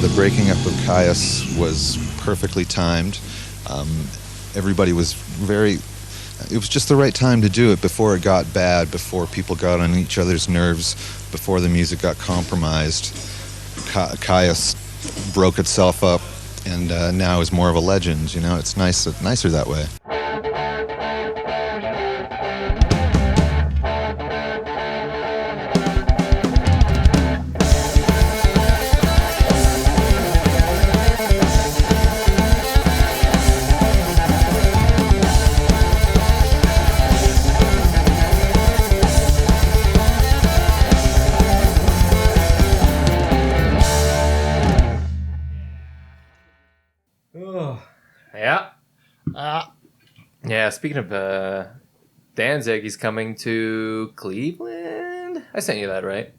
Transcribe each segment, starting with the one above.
the breaking up of Kyuss was perfectly timed. Everybody was it was just the right time to do it before it got bad, before people got on each other's nerves, before the music got compromised. Kyuss broke itself up and now is more of a legend. You know, it's nicer that way. Yeah, speaking of Danzig, he's coming to Cleveland. I sent you that, right?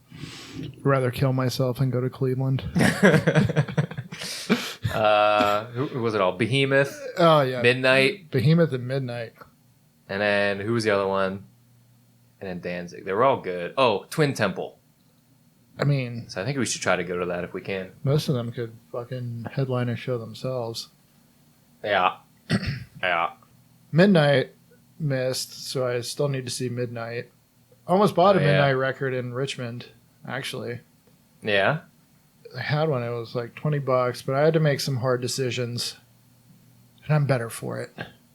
Rather kill myself and go to Cleveland. Who was it all? Behemoth? Oh, yeah. Midnight? Behemoth and Midnight. And then, who was the other one? And then Danzig. They were all good. Oh, Twin Temple. I mean... So I think we should try to go to that if we can. Most of them could fucking headline a show themselves. Yeah. Yeah. Midnight missed, so I still need to see Midnight. Almost bought a Midnight record in Richmond, actually. Yeah? I had one. It was like $20, but I had to make some hard decisions. And I'm better for it.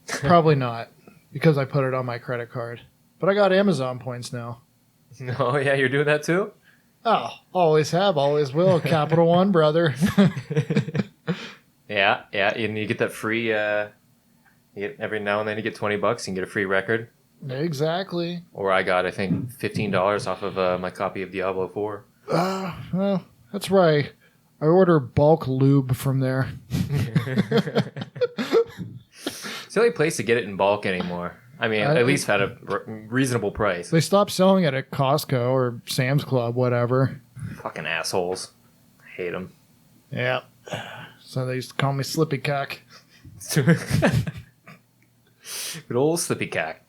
Probably not, because I put it on my credit card. But I got Amazon points now. Oh, yeah, you're doing that too? Oh, always have, always will. Capital One, brother. Yeah, and you get that free... every now and then you get $20 and get a free record. Exactly. Or I got, I think, $15 off of my copy of Diablo 4. Well, that's right. I order bulk lube from there. It's the only place to get it in bulk anymore. I mean, at least at a reasonable price. They stopped selling it at Costco or Sam's Club, whatever. Fucking assholes. I hate them. Yeah. So they used to call me Slippy Cock. Good old Slippy Cack.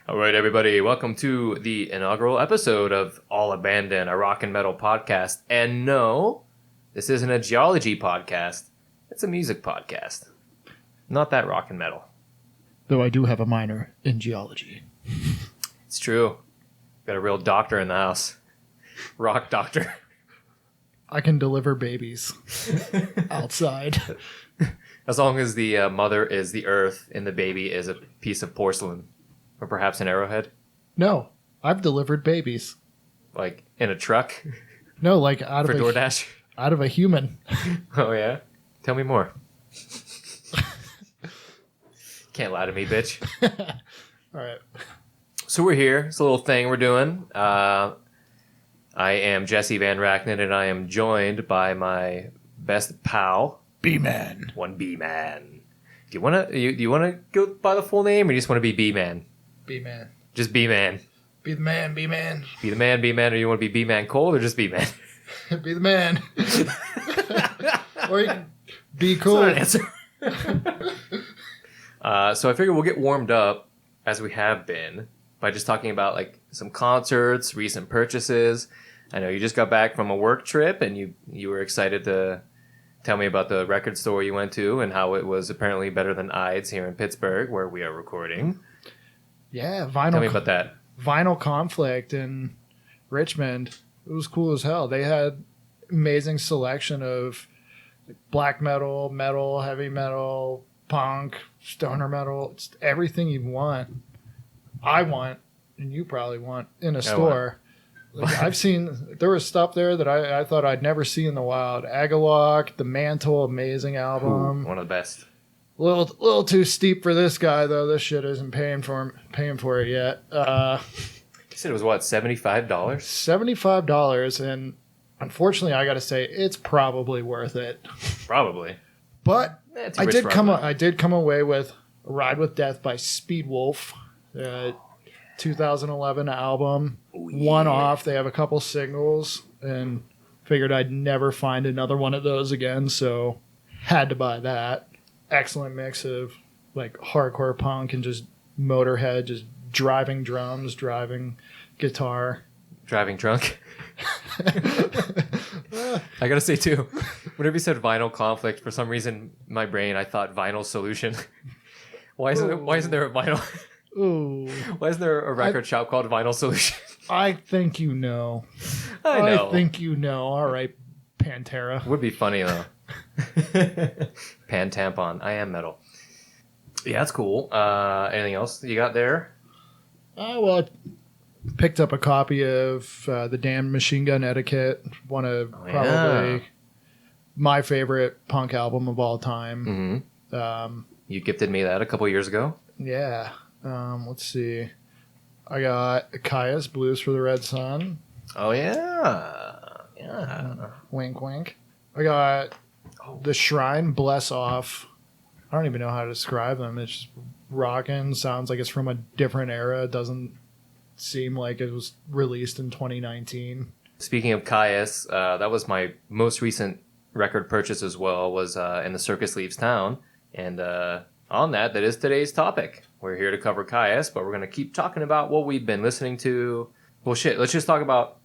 All right, everybody. Welcome to the inaugural episode of All Abandon, a rock and metal podcast. And no, this isn't a geology podcast. It's a music podcast. Not that rock and metal. Though I do have a minor in geology. It's true. Got a real doctor in the house. Rock doctor. I can deliver babies outside. As long as the mother is the earth and the baby is a piece of porcelain. Or perhaps an arrowhead. No, I've delivered babies. Like in a truck? No, like out for DoorDash? Out of a human. Oh, yeah? Tell me more. Can't lie to me, bitch. All right. So we're here. It's a little thing we're doing. I am Jesse Van Rachnid, and I am joined by my best pal, B-Man. One B-Man. Do you wanna go by the full name, or do you just want to be B-Man? B-Man. Just B-Man. Be the man, B-Man. Be the man, B-Man, or you want to be B-Man Cold, or just B-Man? Be the man. Or you can be cool. That's not an answer. So I figure we'll get warmed up, as we have been, by just talking about like some concerts, recent purchases. I know you just got back from a work trip, and you were excited to tell me about the record store you went to and how it was apparently better than Ides here in Pittsburgh, where we are recording. Yeah, vinyl. Tell me about that. Vinyl Conflict in Richmond. It was cool as hell. They had amazing selection of black metal, metal, heavy metal, punk, stoner metal. It's everything you want. I want, and you probably want in a store. Like, I've seen, there was stuff there that I thought I'd never see in the wild. Agalloch, The Mantle, amazing album. Ooh, one of the best. Little too steep for this guy though. This shit isn't paying for it yet. You said it was what, $75? $75, and unfortunately, I got to say it's probably worth it. Probably. But I did come away with Ride with Death by Speedwolf, 2011 album. Oh, yeah. One off. They have a couple singles, and figured I'd never find another one of those again, so had to buy that. Excellent mix of like hardcore punk and just Motorhead, just driving drums, driving guitar. Driving drunk. I gotta say too, Whenever you said vinyl conflict, for some reason, in my brain, I thought vinyl solution. Why isn't there a vinyl? Ooh. Why isn't there a record shop called Vinyl Solution? I think you know. I know. I think you know. All right, Pantera. Would be funny though. Pan tampon. I am metal. Yeah, that's cool. Anything else you got there? Well, I picked up a copy of the Damned Machine Gun Etiquette. One of probably my favorite punk album of all time. Mm-hmm. You gifted me that a couple years ago. Yeah. Let's see. I got Kyuss, Blues for the Red Sun. Oh, yeah. Yeah. Wink, wink. I got The Shrine, Bless Off. I don't even know how to describe them. It's just rocking. Sounds like it's from a different era. It doesn't seem like it was released in 2019. Speaking of Kyuss, that was my most recent record purchase as well, was In the Circus Leaves Town. And on that is today's topic. We're here to cover Kyuss, but we're going to keep talking about what we've been listening to. Well, shit, let's just talk about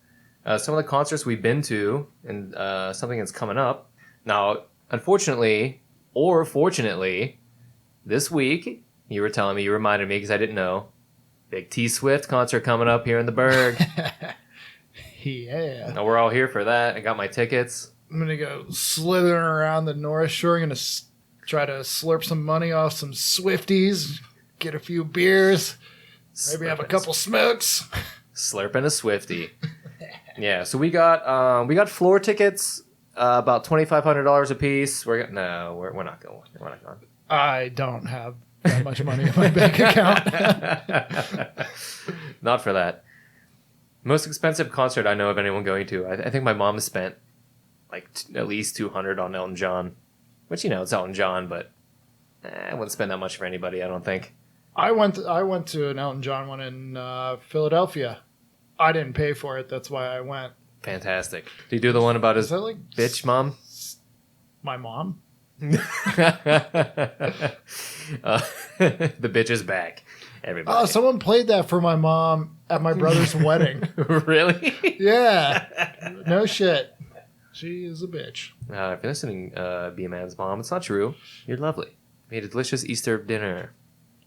some of the concerts we've been to and something that's coming up. Now, unfortunately, or fortunately, this week, you were telling me, you reminded me because I didn't know, big T Swift concert coming up here in the Berg. Yeah. Now, we're all here for that. I got my tickets. I'm going to go slithering around the North Shore. I'm going to try to slurp some money off some Swifties, get a few beers, maybe have a couple smokes. Slurping a Swiftie. Yeah, so we got floor tickets, about $2,500 a piece. We're not going. We're not going. I don't have that much money in my bank account. Not for that. Most expensive concert I know of anyone going to. I think my mom has spent like at least $200 on Elton John, which, you know, it's Elton John, but I wouldn't spend that much for anybody, I don't think. I went to an Elton John one in Philadelphia. I didn't pay for it. That's why I went. Fantastic. Did you do the one about his bitch mom? My mom? The bitch is back. Everybody. Oh, someone played that for my mom at my brother's wedding. Really? Yeah. No shit. She is a bitch. If you're listening, B-Man's mom, it's not true. You're lovely. Made a delicious Easter dinner.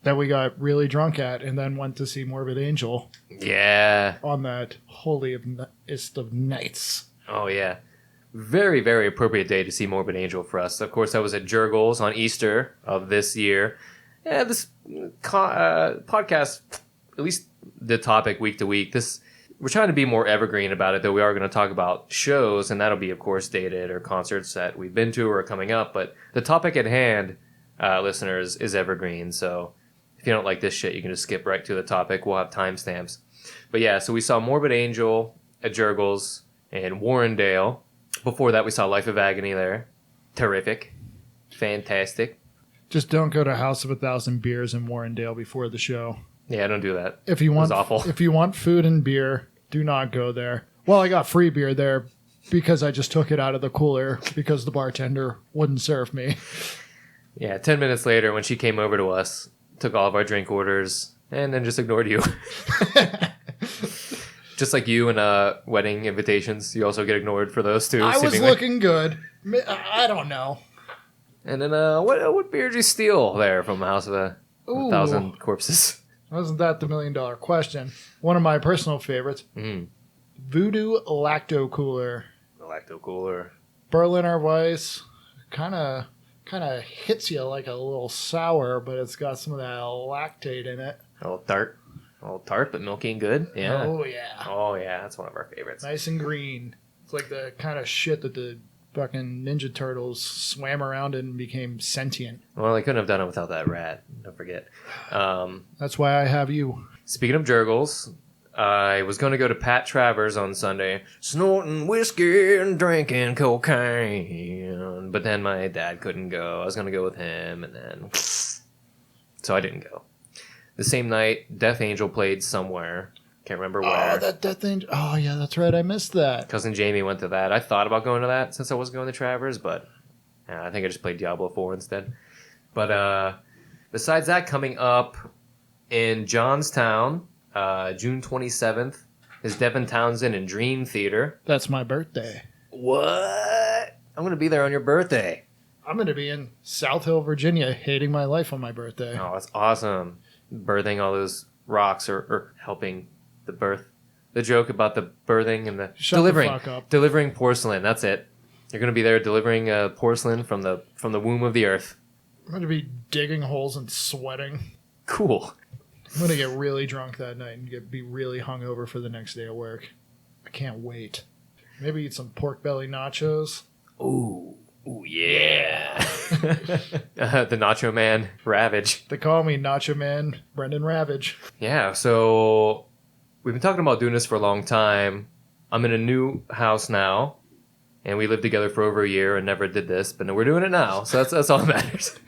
That we got really drunk at and then went to see Morbid Angel. Yeah. On that holiest of nights. Oh, yeah. Very, very appropriate day to see Morbid Angel for us. Of course, that was at Jurgles on Easter of this year. Yeah, this podcast, at least the topic week to week, we're trying to be more evergreen about it, though we are going to talk about shows, and that'll be, of course, dated or concerts that we've been to or are coming up. But the topic at hand, listeners, is evergreen. So if you don't like this shit, you can just skip right to the topic. We'll have timestamps. But yeah, so we saw Morbid Angel at Jurgles in Warrendale. Before that, we saw Life of Agony there. Terrific. Fantastic. Just don't go to House of 1,000 Beers in Warrendale before the show. Yeah, don't do that. If you want, it was awful. If you want food and beer, do not go there. Well, I got free beer there because I just took it out of the cooler because the bartender wouldn't serve me. Yeah, 10 minutes later when she came over to us, took all of our drink orders, and then just ignored you. Just like you and wedding invitations, you also get ignored for those too. I was looking good. I don't know. And then what beer did you steal there from House of 1,000 Corpses? Wasn't that the $1 million question? One of my personal favorites. Voodoo Lacto Cooler. The Lacto Cooler. Berliner Weiss. Kind of hits you like a little sour, but it's got some of that lactate in it. A little tart, but milky and good. Yeah. Oh, yeah. Oh, yeah. That's one of our favorites. Nice and green. It's like the kind of shit that the fucking Ninja Turtles swam around in and became sentient. Well, they couldn't have done it without that rat. Don't forget. That's why I have you. Speaking of Jurgles, I was going to go to Pat Travers on Sunday, snorting whiskey and drinking cocaine. But then my dad couldn't go. I was going to go with him, and then... So I didn't go. The same night, Death Angel played somewhere. Can't remember where. Oh, that Death Angel. Oh, yeah, that's right. I missed that. Cousin Jamie went to that. I thought about going to that since I wasn't going to Travers, but I think I just played Diablo 4 instead. But besides that, coming up in Johnstown, June 27th, is Devin Townsend in Dream Theater. That's my birthday. What? I'm going to be there on your birthday. I'm going to be in South Hill, Virginia, hating my life on my birthday. Oh, that's awesome. Birthing all those rocks or helping the birth. The joke about the birthing and the Shut delivering. the fuck up. Delivering porcelain. That's it. You're going to be there delivering porcelain from the womb of the earth. I'm going to be digging holes and sweating. Cool. I'm going to get really drunk that night and be really hungover for the next day at work. I can't wait. Maybe eat some pork belly nachos. Ooh, yeah. The Nacho Man, Ravage. They call me Nacho Man Brendan Ravage. Yeah, so we've been talking about doing this for a long time. I'm in a new house now, and we lived together for over a year and never did this, but we're doing it now, so that's all that matters.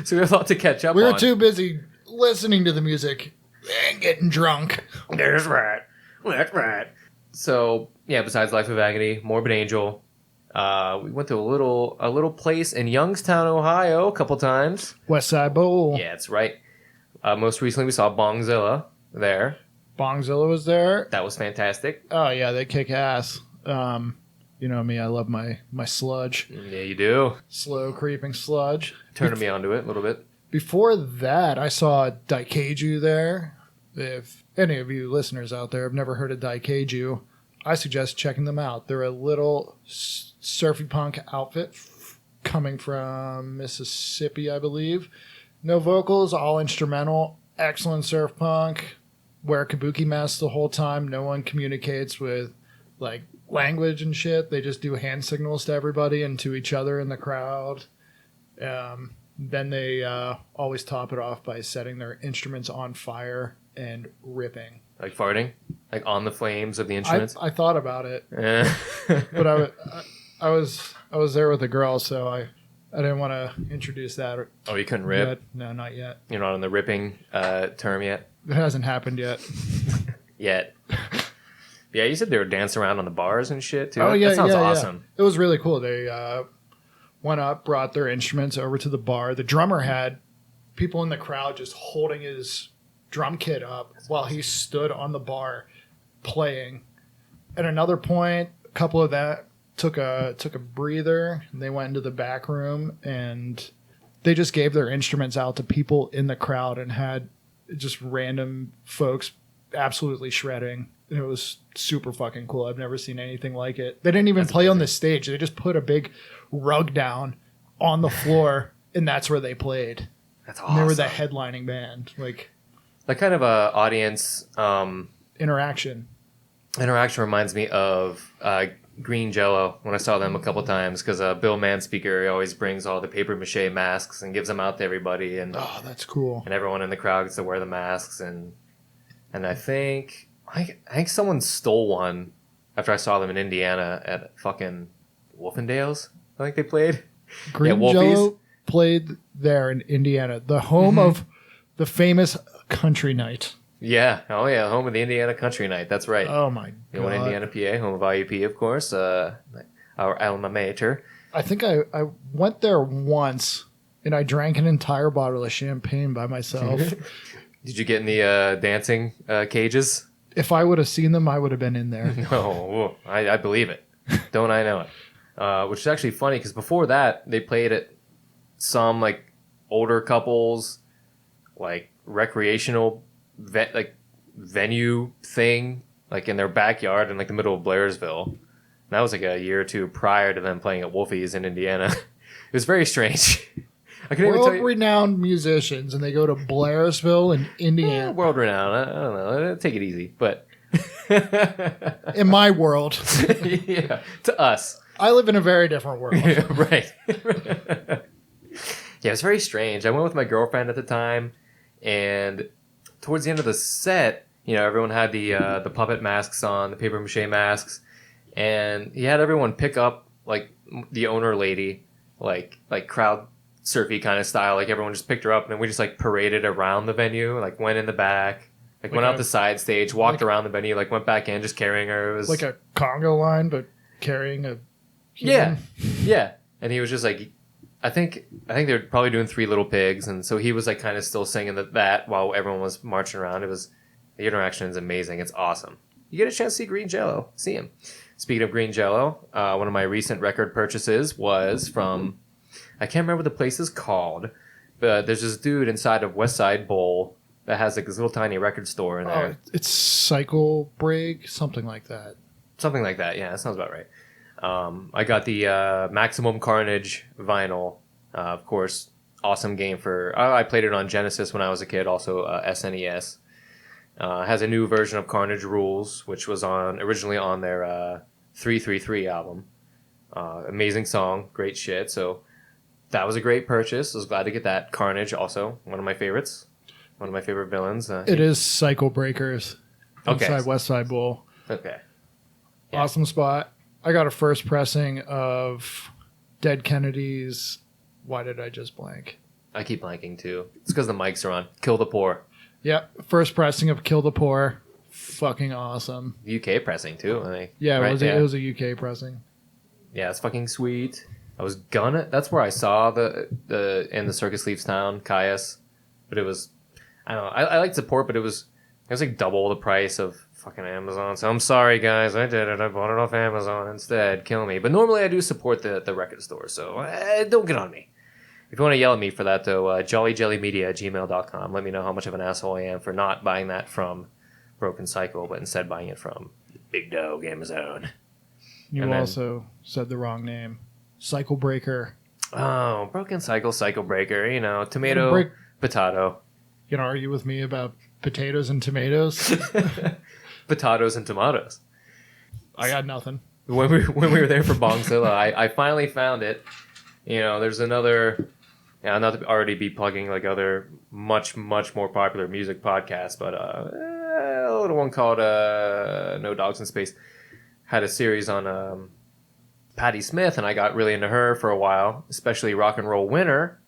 So we have a lot to catch up on. We were too busy listening to the music and getting drunk. That's right. That's right. So, yeah, besides Life of Agony, Morbid Angel, we went to a little place in Youngstown, Ohio a couple times. West Side Bowl. Yeah, that's right. Most recently, we saw Bongzilla there. Bongzilla was there. That was fantastic. Oh, yeah, they kick ass. You know me, I love my sludge. Yeah, you do. Slow creeping sludge. Turning me onto it a little bit. Before that, I saw Daikeiju there. If any of you listeners out there have never heard of Daikeiju, I suggest checking them out. They're a little surfy punk outfit coming from Mississippi, I believe. No vocals, all instrumental. Excellent surf punk. Wear kabuki masks the whole time. No one communicates with like language and shit. They just do hand signals to everybody and to each other in the crowd. Then they always top it off by setting their instruments on fire and ripping. Like farting? Like on the flames of the instruments? I thought about it, Eh. but I was there with a girl, so I didn't want to introduce that. Oh, you couldn't rip? Yet. No, not yet. You're not on the ripping term yet? It hasn't happened yet. Yet. Yeah, you said they were dancing around on the bars and shit, too. Oh yeah, That sounds yeah, awesome. Yeah. It was really cool. They went up, brought their instruments over to the bar. The drummer had people in the crowd just holding his drum kit up while he stood on the bar playing. At another point, a couple of that took a breather, and they went into the back room and they just gave their instruments out to people in the crowd and had just random folks absolutely shredding. And it was super fucking cool. I've never seen anything like it. They didn't even play on the stage. They just put a big rug down on the floor, and that's where they played. That's And they were awesome. the headlining band. Like, That kind of audience interaction. interaction reminds me of Green Jello when I saw them a couple times, because Bill Manspeaker always brings all the paper mache masks and gives them out to everybody, and Oh, that's cool. everyone in the crowd gets to wear the masks, and I think someone stole one after I saw them in Indiana at fucking Wolfendales. I think they played. Green Wolfies. Jello played there in Indiana, the home of the famous Country Night. Yeah. Oh yeah, home of the Indiana Country Night. That's right. Oh my You want god! Indiana, PA, home of IUP, of course. Our alma mater. I think I went there once and I drank an entire bottle of champagne by myself. Did you get in the dancing cages? If I would have seen them, I would have been in there. No, I believe it. Don't I know it? Which is actually funny because before that, they played at some like older couples, like recreational venue thing, like in their backyard in like the middle of Blairsville. And that was like a year or two prior to them playing at Wolfie's in Indiana. It was very strange. I couldn't even tell you. World-renowned musicians, and they go to Blairsville in Indiana. World renowned. I don't know. Take it easy, but In my world, yeah, to us. I live in a very different world. Right. Yeah, it was very strange. I went with my girlfriend at the time, and towards the end of the set, everyone had the puppet masks on, the paper mache masks, and he had everyone pick up like the owner lady, like crowd surfy kind of style. Like everyone just picked her up, and then we just like paraded around the venue, like went in the back, like went out the side stage, walked around the venue, like went back in, just carrying her. It was Like a Congo line, but carrying a yeah, human. yeah. And he was just like, I think they were probably doing Three Little Pigs, and so he was like kind of still singing that while everyone was marching around. The interaction is amazing. It's awesome. You get a chance to see Green Jello, see him. Speaking of green jello, one of my recent record purchases was from, I can't remember what the place is called, but there's this dude inside of West Side Bowl that has like this little tiny record store in there. It's Cycle Break, something like that. Something like that. Yeah, that sounds about right. I got the Maximum Carnage vinyl. Of course, awesome game for... I played it on Genesis when I was a kid, also SNES. Has a new version of Carnage Rules, which was originally on their 333 album. Amazing song, great shit. So that was a great purchase. I was glad to get that. Carnage, also one of my favorites. One of my favorite villains. It is Cycle Breakers. Inside West Side Bowl. Okay. Yeah. Awesome spot. I got a first pressing of Dead Kennedys. Why did I just blank? I keep blanking too. It's because the mics are on. Kill the Poor. Yep. First pressing of Kill the Poor. Fucking awesome. UK pressing too. I think. Yeah, right? it was a UK pressing. Yeah, it's fucking sweet. I was gonna. That's where I saw the in the Circus Leaves Town Kyuss, but it was. I don't know. I like support, but it was like double the price of fucking Amazon. So I'm sorry, guys. I did it. I bought it off Amazon instead. Kill me. But normally I do support the record store, so don't get on me. If you want to yell at me for that, though, jollyjellymedia@gmail.com. Let me know how much of an asshole I am for not buying that from Broken Cycle, but instead buying it from Big Dog Amazon. You also said the wrong name. Cycle Breaker. Oh, Broken Cycle, Cycle Breaker. You know, tomato, potato. You can argue with me about potatoes and tomatoes. Potatoes and tomatoes. I got nothing. When we were there for Bongzilla, I finally found it. You know, there's another... Yeah, not to already be plugging like other much more popular music podcasts, but a little one called No Dogs in Space had a series on Patti Smith, and I got really into her for a while, especially Rock and Roll Winner,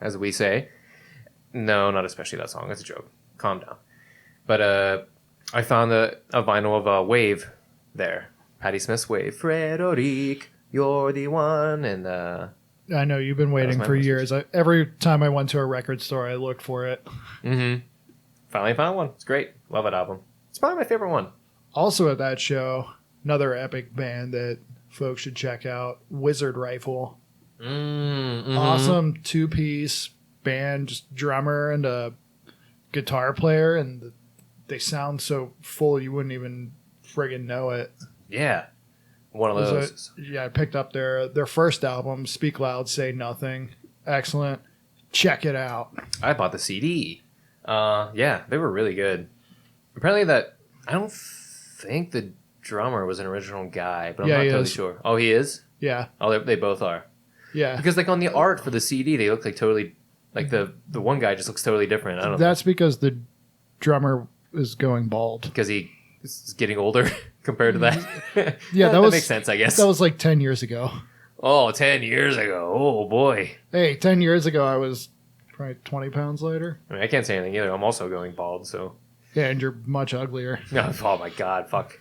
as we say. No, not especially that song. It's a joke. Calm down. But I found a vinyl of Wave there. Patti Smith's Wave. Frederic, you're the one, and... I know, you've been waiting for years. Every time I went to a record store, I looked for it. Mm-hmm. Finally found one. It's great. Love that album. It's probably my favorite one. Also at that show, another epic band that folks should check out, Wizard Rifle. Mm-hmm. Awesome two-piece band, just drummer and a guitar player, and they sound so full you wouldn't even friggin' know it. Yeah. One of those. I picked up their first album, Speak Loud, Say Nothing. Excellent. Check it out. I bought the CD. Yeah, they were really good. Apparently I don't think the drummer was an original guy, but I'm not totally sure. Oh, he is? Yeah. Oh, they both are. Yeah. Because like on the art for the CD, they look like totally, like the one guy just looks totally different. I don't know. That's because the drummer is going bald. Because he is getting older compared to that. Yeah, that makes sense, I guess. That was like 10 years ago. Oh, 10 years ago. Oh, boy. Hey, 10 years ago, I was probably 20 pounds lighter. I mean, I can't say anything either. I'm also going bald, so. Yeah, and you're much uglier. Oh, my God. Fuck.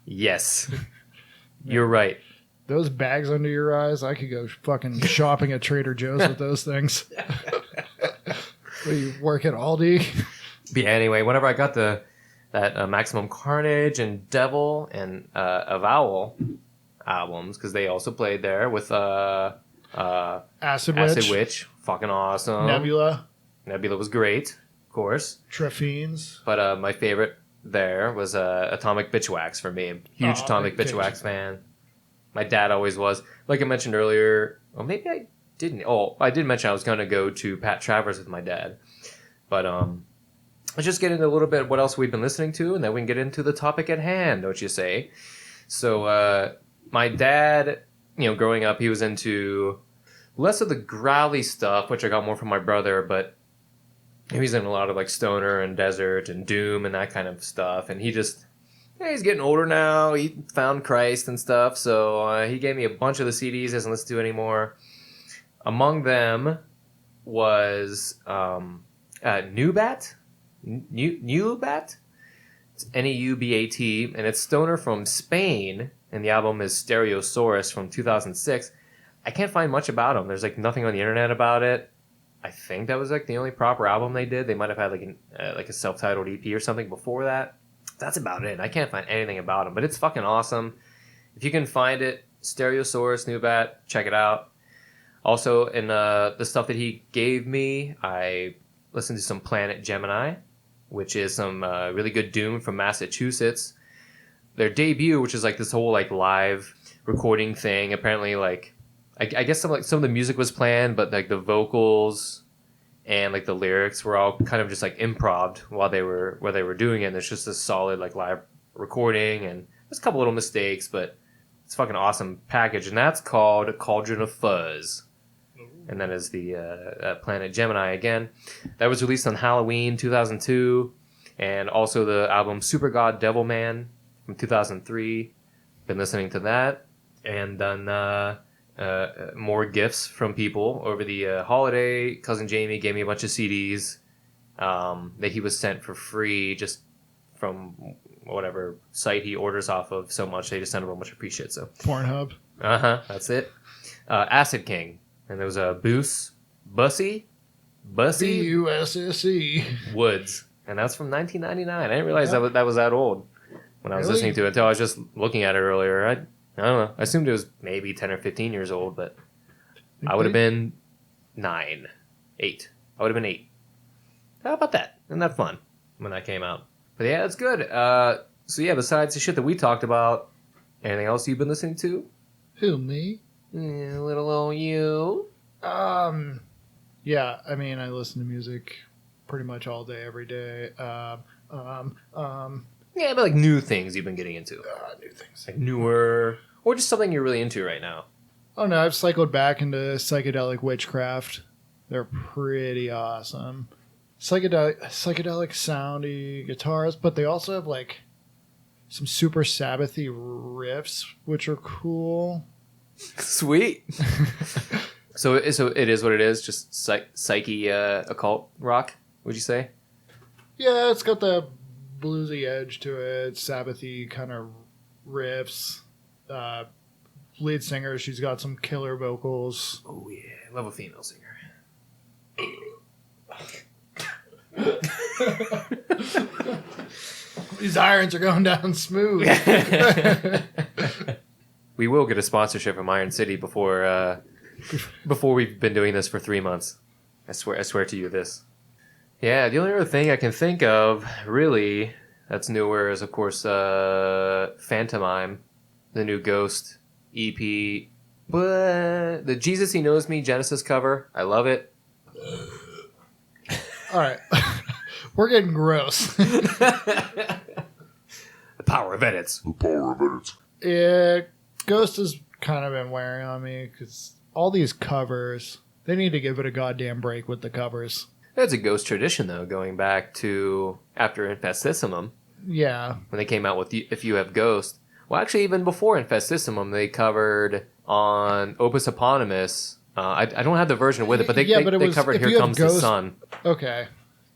Yes. You're right. Those bags under your eyes, I could go fucking shopping at Trader Joe's with those things. What, you work at Aldi? But yeah, anyway, whenever I got that Maximum Carnage and Devil and Avowal albums, because they also played there with Acid Witch. Fucking awesome. Nebula was great, of course. Traphenes. But my favorite there was Atomic Bitchwax for me. Huge Atomic Bitchwax fan. My dad always was. Like I mentioned earlier, or maybe I didn't. Oh, I did mention I was going to go to Pat Travers with my dad. But let's just get into a little bit of what else we've been listening to, and then we can get into the topic at hand, don't you say? So my dad, growing up, he was into less of the growly stuff, which I got more from my brother, but he was in a lot of like stoner and desert and doom and that kind of stuff. And he's getting older now. He found Christ and stuff, so he gave me a bunch of the CDs. Doesn't listen to anymore. Among them was Nubat. Nubat? It's Neubat, and it's stoner from Spain, and the album is Stereosaurus from 2006. I can't find much about him. There's like nothing on the internet about it. I think that was like the only proper album they did. They might have had like a self-titled EP or something before that. That's about it. I can't find anything about him, but it's fucking awesome. If you can find it, Stereosaurus, Nubat, check it out. Also, in the stuff that he gave me, I listened to some Planet Gemini, which is some really good doom from Massachusetts. Their debut, which is like this whole like live recording thing. Apparently, like I guess some of the music was planned, but like the vocals and like the lyrics were all kind of just like improv while they were doing it. And it's just a solid like live recording, and there's a couple little mistakes, but it's a fucking awesome package. And that's called Cauldron of Fuzz. And that is the Planet Gemini again. That was released on Halloween 2002, and also the album Super God Devilman from 2003. Been listening to that, and then more gifts from people over the holiday. Cousin Jamie gave me a bunch of CDs that he was sent for free just from whatever site he orders off of so much. They just sent him a bunch of free shit. So Pornhub. that's it. Acid King. And there was a Bussy BUSSE. Woods, and that's from 1999. I didn't realize that was that old when I was Really? listening to it until I was just looking at it earlier. I don't know. I assumed it was maybe 10 or 15 years old, but I would have been 8. I would have been 8. How about that? Isn't that fun when that came out? But yeah, it's good. So yeah, besides the shit that we talked about, anything else you've been listening to? Who, me? Yeah, little old you. Yeah, I mean, I listen to music pretty much all day, every day. Yeah, but like new things you've been getting into. New things. Like newer, or just something you're really into right now. Oh no, I've cycled back into psychedelic witchcraft. They're pretty awesome. Psychedelic soundy guitars, but they also have like some super Sabbathy riffs, which are cool. Sweet. so it is what it is. Just psyche occult rock. Would you say? Yeah, it's got the bluesy edge to it, Sabbathy kind of riffs. Lead singer, she's got some killer vocals. Oh yeah, I love a female singer. These irons are going down smooth. We will get a sponsorship from Iron City before we've been doing this for 3 months. I swear to you this. Yeah, the only other thing I can think of, really, that's newer is, of course, Phantomime, the new Ghost EP. But the Jesus He Knows Me Genesis cover, I love it. All right. We're getting gross. The power of edits. Ghost has kind of been wearing on me because all these covers, they need to give it a goddamn break with the covers. That's a Ghost tradition, though, going back to after Infestissimum, Yeah. when they came out with If You Have Ghost. Well, actually, even before Infestissimum, they covered on Opus Eponymous. I don't have the version with it, but they covered If Here You Have Comes the Ghost- Sun. Okay.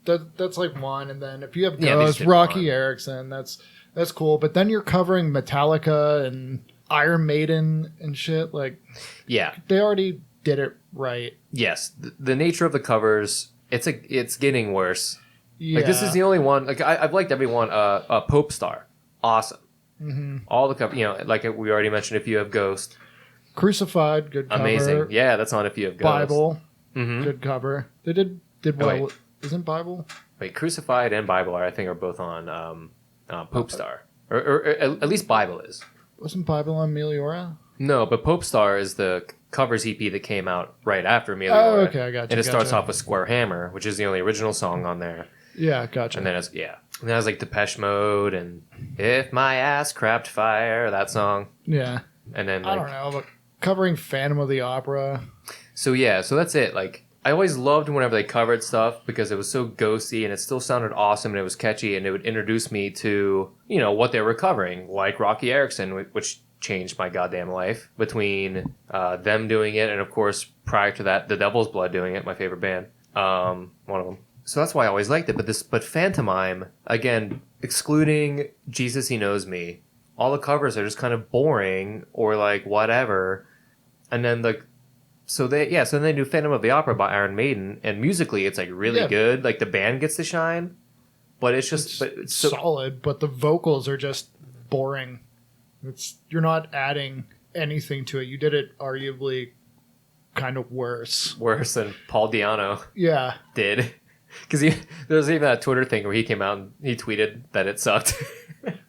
That's like one, and then if you have Yeah, they just Ghost, did Rocky one. Erickson, that's cool. But then you're covering Metallica and Iron Maiden and shit. Like, Yeah. they already did it right. Yes. The nature of the covers, it's getting worse. Yeah. Like, this is the only one. Like, I've liked every one. Pope Star. Awesome. Mm-hmm. All the cover, like we already mentioned, If You Have Ghost. Crucified, good cover. Amazing. Yeah, that's on If You Have Ghost. Bible, Mm-hmm. good cover. They did Oh, well. wait. Isn't Bible? Wait, Crucified and Bible I think are both on Pope Star, or at least Bible is. Wasn't Bible on Meliora? No, but Pope Star is the covers EP that came out right after Meliora. Oh, okay, I got you. And it starts gotcha. off with Square Hammer, which is the only original song on there. Yeah, gotcha. And then and then it has like Depeche Mode and If My Ass Crapped Fire, that song. Yeah. And then I like, don't know, but covering Phantom of the Opera. so that's it. Like, I always loved whenever they covered stuff because it was so ghosty and it still sounded awesome and it was catchy and it would introduce me to, what they were covering, like Rocky Erickson, which changed my goddamn life between them doing it and, of course, prior to that, The Devil's Blood doing it, my favorite band, one of them. So that's why I always liked it. But Phantomime, again, excluding Jesus He Knows Me, all the covers are just kind of boring or like whatever. And then so then they do Phantom of the Opera by Iron Maiden, and musically it's like really Yeah. good. Like the band gets to shine, but it's just It's solid, but the vocals are just boring. You're not adding anything to it. You did it arguably kind of worse. Worse than Paul Di'Anno Yeah. did. Because there was even that Twitter thing where he came out and he tweeted that it sucked.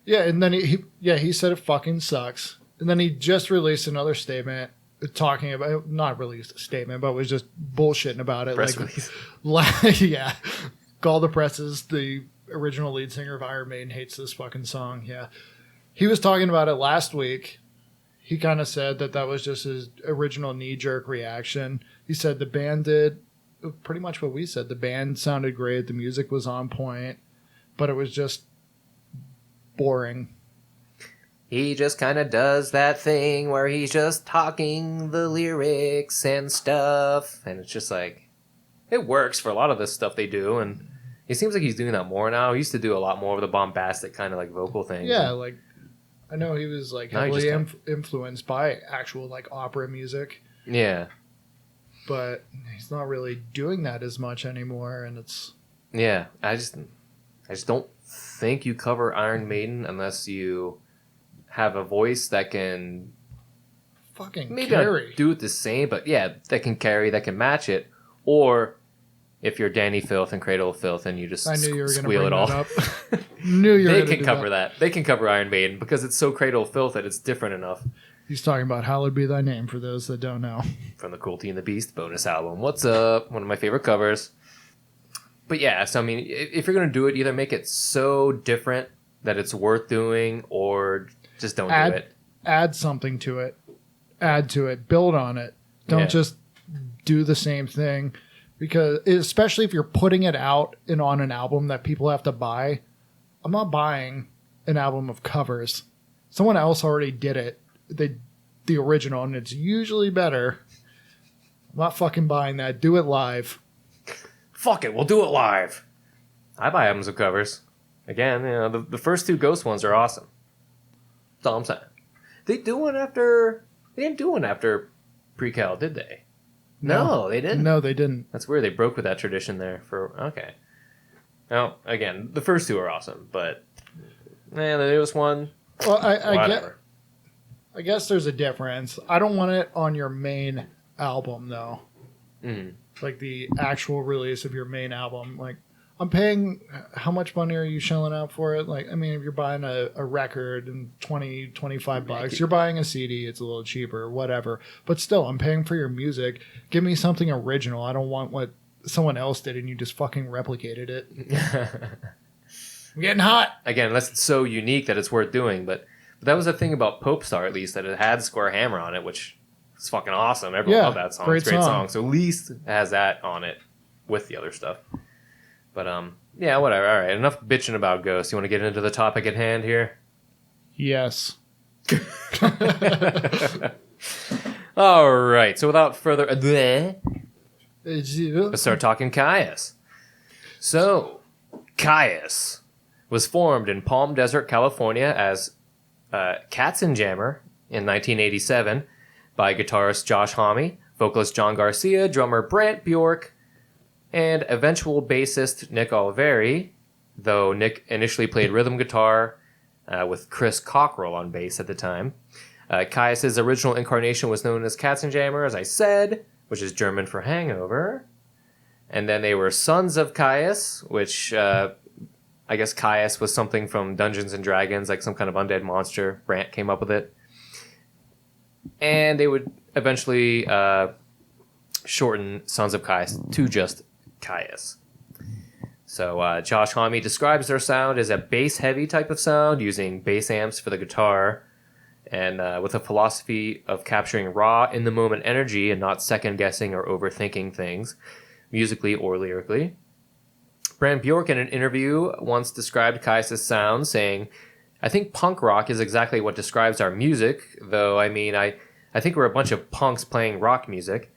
Yeah, and then he said it fucking sucks. And then he just released another statement talking about, not released a statement, but was just bullshitting about it. Press release. Yeah. All the presses, the original lead singer of Iron Maiden hates this fucking song. Yeah. He was talking about it last week. He kind of said that was just his original knee-jerk reaction. He said the band did pretty much what we said. The band sounded great. The music was on point. But it was just boring. He just kind of does that thing where he's just talking the lyrics and stuff. And it's just like, it works for a lot of this stuff they do. And it seems like he's doing that more now. He used to do a lot more of the bombastic kind of like vocal things. Yeah, like, I know he was like heavily influenced by actual like opera music. Yeah. But he's not really doing that as much anymore. And it's... Yeah, I just don't think you cover Iron Maiden unless you have a voice that can fucking maybe carry. Not do it the same, but yeah, that can carry, that can match it. Or if you're Danny Filth and Cradle of Filth and you just I knew you were going to squeal bring it all. that up. Knew you were They gonna can do cover that. They can cover Iron Maiden because it's so Cradle of Filth that it's different enough. He's talking about Hallowed Be Thy Name for those that don't know. From the Cruelty and the Beast bonus album. What's up? One of my favorite covers. But yeah, so I mean, if you're going to do it, either make it so different that it's worth doing or just don't do it. Add something to it. Add to it. Build on it. Don't just do the same thing. Because especially if you're putting it out and on an album that people have to buy, I'm not buying an album of covers. Someone else already did it. The original, and it's usually better. I'm not fucking buying that. Do it live. Fuck it, we'll do it live. I buy albums of covers. Again, you know, the first two Ghost ones are awesome. That's all I'm saying. They didn't do one after Pre-Cal, did they? No, they didn't. No, they didn't. That's weird. They broke with that tradition there okay. Now, again, the first two are awesome, but the newest one, well, whatever. I guess there's a difference. I don't want it on your main album, though. Mm-hmm. Like the actual release of your main album. Like, I'm paying, how much money are you shelling out for it? Like, I mean, if you're buying a record and $25, you're buying a CD, it's a little cheaper, whatever. But still, I'm paying for your music. Give me something original. I don't want what someone else did and you just fucking replicated it. I'm getting hot. Again, unless it's so unique that it's worth doing, but that was the thing about Popestar, at least, that it had Square Hammer on it, which is fucking awesome. Everyone loved that song. Great It's a great song. song. So at least it has that on it with the other stuff. But, yeah, whatever. All right, enough bitching about Ghost. You want to get into the topic at hand here? Yes. All right, so without further ado, let's Yeah. start talking Kyuss. So, Kyuss was formed in Palm Desert, California as Katzenjammer in 1987 by guitarist Josh Homme, vocalist John Garcia, drummer Brant Bjork, and eventual bassist Nick Oliveri, though Nick initially played rhythm guitar with Chris Cockrell on bass at the time. Kyuss's original incarnation was known as Katzenjammer, as I said, which is German for hangover. And then they were Sons of Kyuss, which I guess Kyuss was something from Dungeons and Dragons, like some kind of undead monster. Brant came up with it. And they would eventually shorten Sons of Kyuss to just Kyuss. So Josh Homme describes their sound as a bass-heavy type of sound, using bass amps for the guitar, and with a philosophy of capturing raw, in-the-moment energy and not second-guessing or overthinking things, musically or lyrically. Brant Bjork in an interview once described Kyuss' sound, saying, "I think punk rock is exactly what describes our music, though, I mean, I think we're a bunch of punks playing rock music.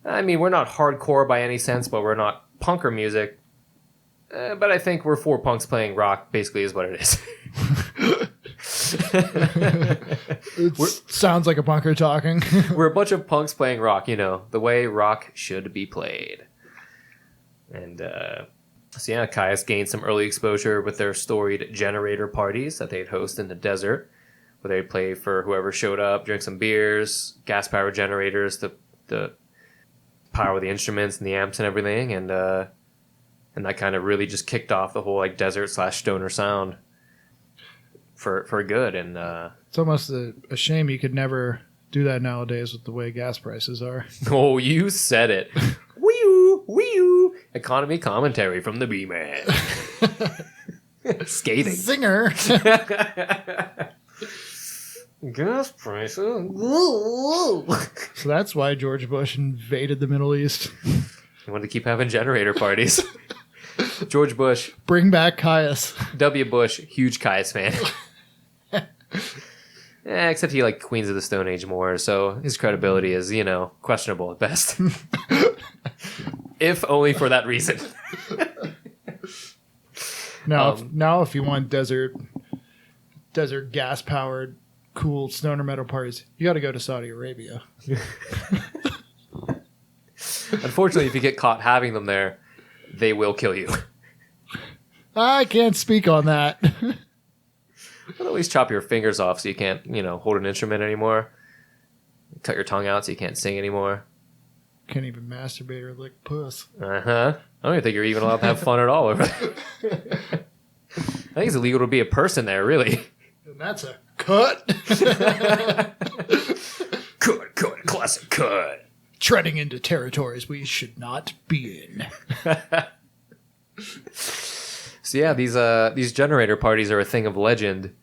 I mean, we're not hardcore by any sense, but we're not punker music. But I think we're four punks playing rock, basically, is what it is." Sounds like a bunker talking. We're a bunch of punks playing rock, you know, the way rock should be played. And, so yeah, Kyuss gained some early exposure with their storied generator parties that they'd host in the desert, where they'd play for whoever showed up, drink some beers, gas power generators to power the instruments and the amps and everything, and that kind of really just kicked off the whole like desert/stoner sound for good. And It's almost a shame you could never do that nowadays with the way gas prices are. oh, you said it. Wee-oo, wee-oo. Economy commentary from the B-Man. Scathing. Zinger! Gas prices. So that's why George Bush invaded the Middle East. He wanted to keep having generator parties. George Bush, Bring back Kyuss. W. Bush, huge Kyuss fan. Except he liked Queens of the Stone Age more, so his credibility is, questionable at best. If only for that reason. Now, if you want desert gas powered, cool stoner metal parties, you got to go to Saudi Arabia. Unfortunately, if you get caught having them there, they will kill you. I can't speak on that. But at least chop your fingers off so you can't, hold an instrument anymore. Cut your tongue out so you can't sing anymore. Can't even masturbate or lick puss. Uh-huh. I don't even think you're even allowed to have fun at all over there. I think it's illegal to be a person there, really. And that's a cut. Cut, classic cut. Treading into territories we should not be in. So yeah, these generator parties are a thing of legend.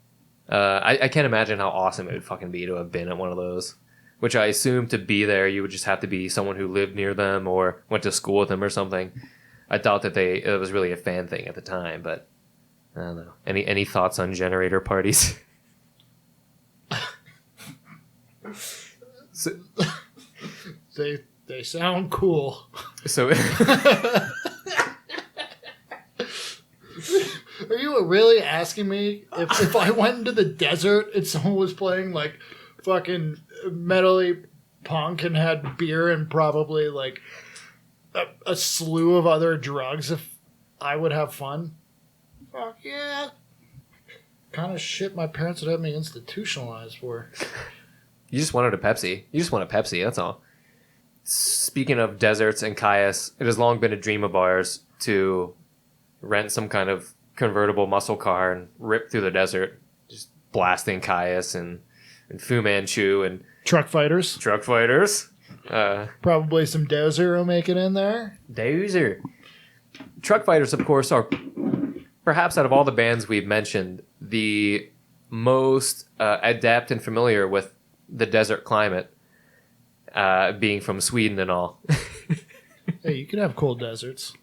I can't imagine how awesome it would fucking be to have been at one of those. Which I assume to be there, you would just have to be someone who lived near them or went to school with them or something. I doubt that it was really a fan thing at the time, but I don't know. Any thoughts on generator parties? So, They sound cool. so Are you really asking me if I went into the desert and someone was playing like fucking metally punk and had beer and probably like a slew of other drugs, if I would have fun? Fuck yeah. Kind of shit my parents would have me institutionalized for. you just wanted a Pepsi. You just want a Pepsi, that's all. Speaking of deserts and Kyuss, it has long been a dream of ours to rent some kind of convertible muscle car and rip through the desert, just blasting Kyuss and Fu Manchu and Truck fighters. truck fighters. Probably some Dozer will make it in there. Dozer. Truck fighters, of course, are perhaps out of all the bands we've mentioned, the most adept and familiar with the desert climate, being from Sweden and all. Hey, you can have cold deserts.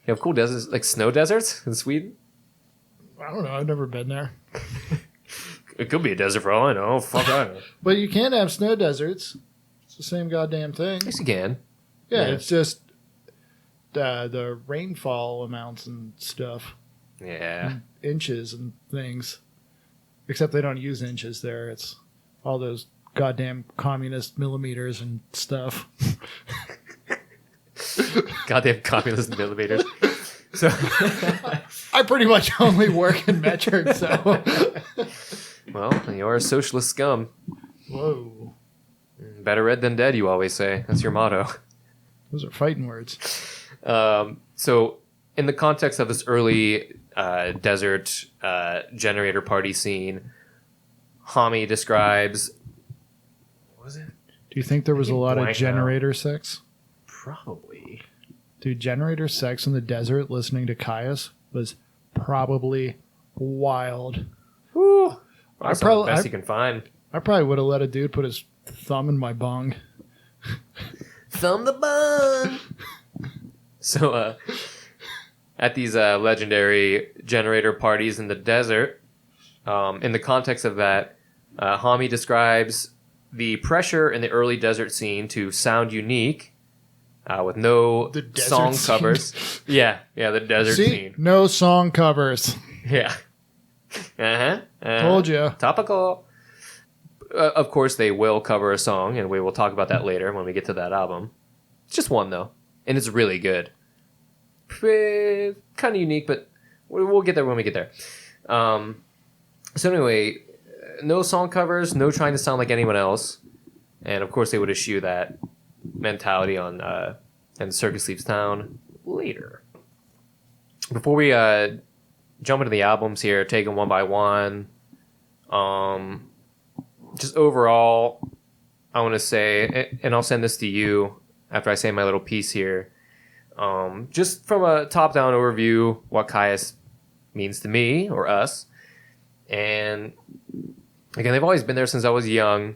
You have cool deserts, like snow deserts in Sweden? I don't know. I've never been there. It could be a desert for all I know. Fuck, I know. But you can have snow deserts. It's the same goddamn thing. Yes, you can. Yeah, Yeah. it's just the rainfall amounts and stuff. Yeah. Inches and things. Except they don't use inches there. It's all those goddamn communist millimeters and stuff. Goddamn communist millimeters. So I pretty much only work in metric, so. well, you're a socialist scum. Whoa. Better red than dead, you always say. That's your motto. Those are fighting words. So, in the context of this early desert generator party scene, Hami describes. What was it? Do you think there was a lot of Blank generator sex? Probably. Dude, generator sex in the desert listening to Kyuss was probably wild. Woo! That's the probably- best I- you can find. I probably would have let a dude put his thumb in my bung. Thumb the bun. So, at these legendary generator parties in the desert, in the context of that, Hami describes the pressure in the early desert scene to sound unique, with no The desert song scene. covers. Yeah, the desert See? scene. No song covers. Yeah. Told you. Topical. Of course, they will cover a song, and we will talk about that later when we get to that album. It's just one, though, and it's really good. Kind of unique, but we'll get there when we get there. So anyway, no song covers, no trying to sound like anyone else. And of course, they would eschew that mentality on and Circus Leaves Town later. Before we jump into the albums here, take them one by one. Just overall, I want to say, and I'll send this to you after I say my little piece here. Just from a top-down overview, what Kyuss means to me or us. And again, they've always been there since I was young.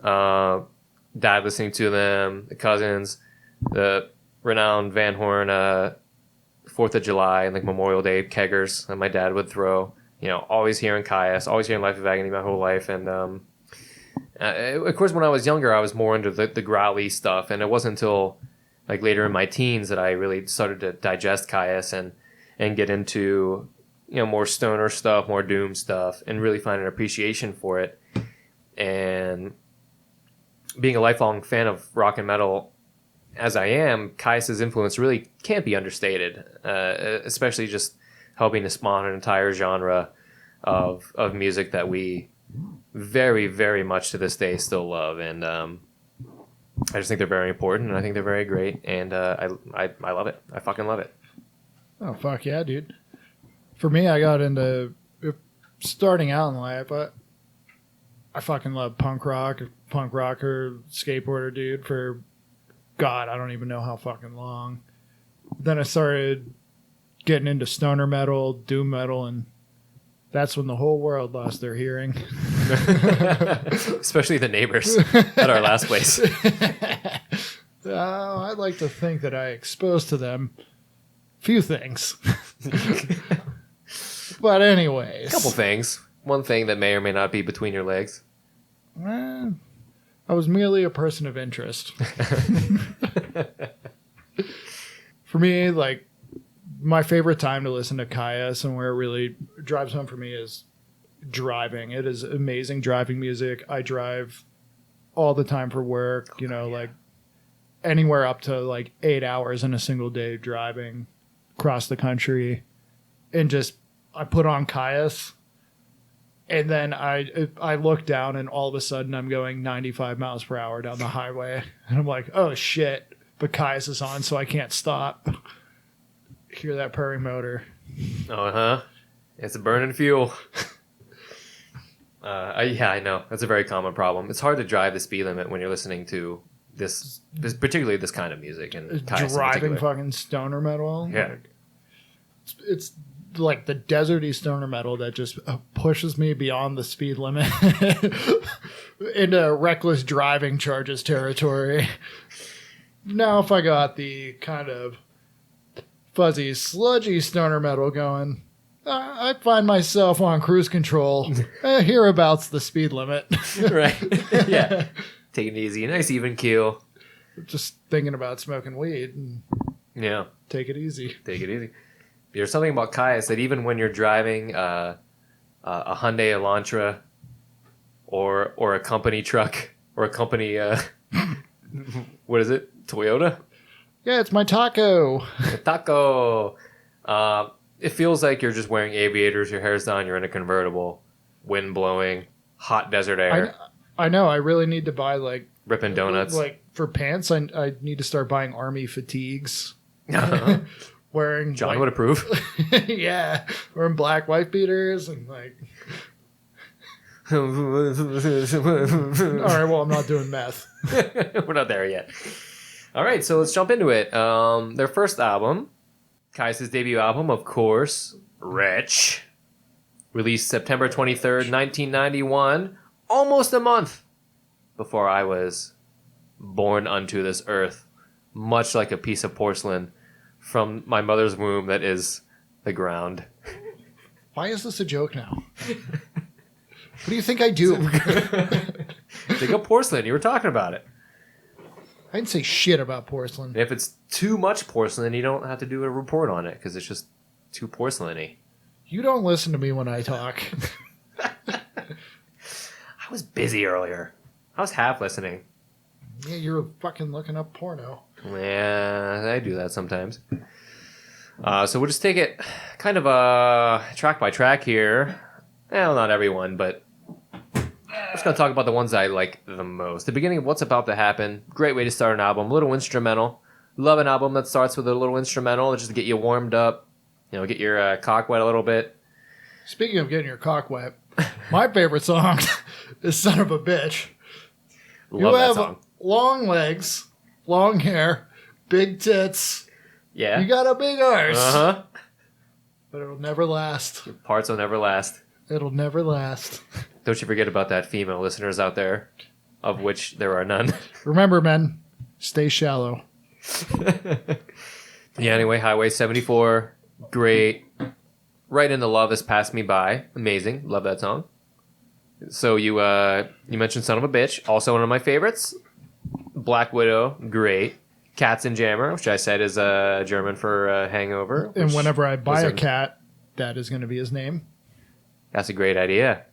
Dad listening to them, the cousins, the renowned Van Horn 4th of July and like Memorial Day keggers that my dad would throw. You know, always hearing Kyuss, always hearing Life of Agony my whole life. And of course, when I was younger, I was more into the growly stuff. And it wasn't until like later in my teens that I really started to digest Kyuss and get into, you know, more stoner stuff, more doom stuff, and really find an appreciation for it. And being a lifelong fan of rock and metal as I am, Kyuss's influence really can't be understated, especially just helping to spawn an entire genre of music that we very, very much to this day still love. And I just think they're very important, and I think they're very great, and I love it. I fucking love it. Oh, fuck yeah, dude. For me, I got into starting out in life. I fucking love punk rocker, skateboarder dude for, God, I don't even know how fucking long. Then I started getting into stoner metal, doom metal, and that's when the whole world lost their hearing. Especially the neighbors at our last place. I'd like to think that I exposed to them few things. But anyways. A couple things. One thing that may or may not be between your legs. I was merely a person of interest. For me, like, my favorite time to listen to Kyuss and where it really drives home for me is driving. It is amazing driving music. I drive all the time for work, you know, like anywhere up to like 8 hours in a single day driving across the country. And just, I put on Kyuss, and then I look down, and all of a sudden I'm going 95 miles per hour down the highway. And I'm like, oh shit, but Kyuss is on, so I can't stop. Hear that purring motor. Uh-huh. It's burning fuel. Yeah, I know. That's a very common problem. It's hard to drive the speed limit when you're listening to this particularly this kind of music. And driving fucking stoner metal. Yeah. Like, it's like the deserty stoner metal that just pushes me beyond the speed limit into reckless driving charges territory. Now, if I got the kind of fuzzy, sludgy stoner metal going, I find myself on cruise control, hereabouts the speed limit. Right. Yeah. Taking it easy. Nice even keel. Just thinking about smoking weed. And yeah. Take it easy. Take it easy. There's something about Kyuss that even when you're driving a Hyundai Elantra or a company truck or a company, what is it? Toyota? Yeah, it's my taco. A taco. It feels like you're just wearing aviators, your hair's down, you're in a convertible, wind blowing, hot desert air. I know. I really need to buy like ripping donuts. Like for pants, I need to start buying army fatigues. Wearing John like, would approve. Yeah, wearing black wife beaters and like. All right, well, I'm not doing meth. We're not there yet. All right, so let's jump into it. Their first album, Kyuss' debut album, of course, Wretch, released September 23rd, 1991, almost a month before I was born unto this earth, much like a piece of porcelain from my mother's womb that is the ground. Why is this a joke now? What do you think I do? Think of porcelain. You were talking about it. I didn't say shit about porcelain. And if it's too much porcelain, you don't have to do a report on it because it's just too porcelainy. You don't listen to me when I talk. I was busy earlier. I was half listening. Yeah, you were fucking looking up porno. Yeah, I do that sometimes. So we'll just take it kind of track by track here. Well, not everyone, but gonna talk about the ones I like the most. The beginning of What's About to Happen. Great way to start an album. A little instrumental. Love an album that starts with a little instrumental just to get you warmed up. You know, get your cock wet a little bit. Speaking of getting your cock wet, my favorite song is "Son of a Bitch." Love You that have song. long legs, long hair, big tits. Yeah. You got a big arse. Uh-huh. But it'll never last. Parts will never last. It'll never last. Don't you forget about that female listeners out there, of which there are none. Remember, men, stay shallow. Yeah, anyway, Highway 74, great. Right into Love Has Passed Me By. Amazing. Love that song. So you mentioned Son of a Bitch, also one of my favorites. Black Widow, great. Katzenjammer, which I said is German for hangover. And whenever I buy is a in- cat, that is going to be his name. That's a great idea.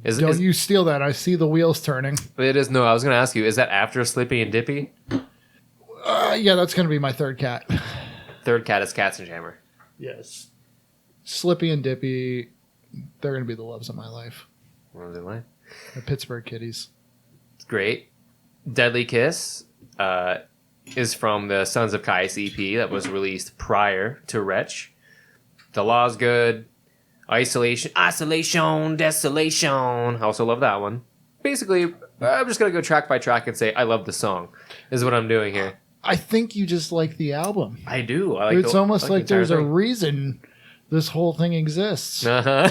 Don't you steal that. I see the wheels turning. It is. No, I was going to ask you, is that after Slippy and Dippy? Yeah, that's going to be my third cat. Third cat is Katzenjammer. Yes. Slippy and Dippy, they're going to be the loves of my life. What was it like? The Pittsburgh Kitties. It's great. Deadly Kiss is from the Sons of Kyuss EP that was released prior to Wretch. The Law's good. Isolation, Desolation. I also love that one. Basically, I'm just going to go track by track and say I love the song, is what I'm doing here. I think you just like the album. I do. I like It's almost like the entire there's a thing. reason this whole thing exists. Uh-huh.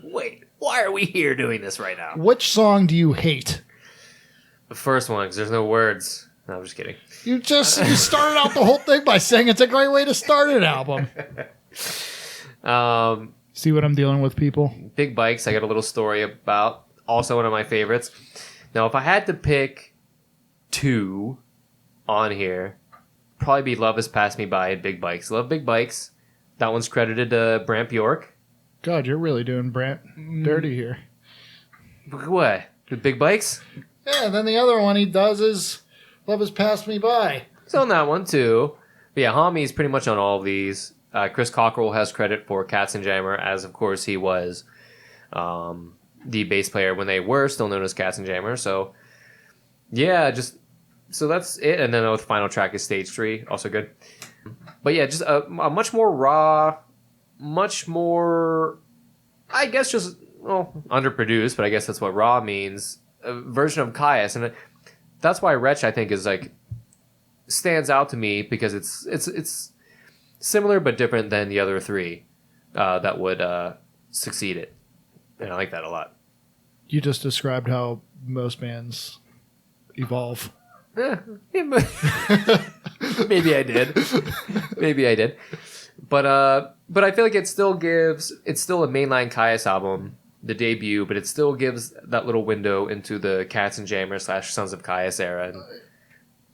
Wait, why are we here doing this right now? Which song do you hate? The first one, because there's no words. No, I'm just kidding. You started out the whole thing by saying it's a great way to start an album. See what I'm dealing with, people? Big Bikes, I got a little story about. Also one of my favorites. Now, if I had to pick two on here, probably be Love Has Passed Me By and Big Bikes. Love Big Bikes. That one's credited to Brant Bjork. God, you're really doing Brant dirty here. What? The Big Bikes? Yeah, then the other one he does is Love Has Passed Me By. He's on that one too. But yeah, Hami's pretty much on all of these. Chris Cockrell has credit for Katzenjammer, as of course he was the bass player when they were still known as Katzenjammer. So yeah, so that's it. And then the final track is Stage 3, also good. But yeah, just a much more raw, much more, I guess underproduced, but I guess that's what raw means. A version of Kyuss, and that's why Wretch I think is stands out to me because it's similar but different than the other three that would succeed it, and I like that a lot. You just described how most bands evolve. Yeah, maybe I did, but I feel like it's still a mainline Kyuss album, the debut, but it still gives that little window into the Katzenjammer / Sons of Kyuss era. And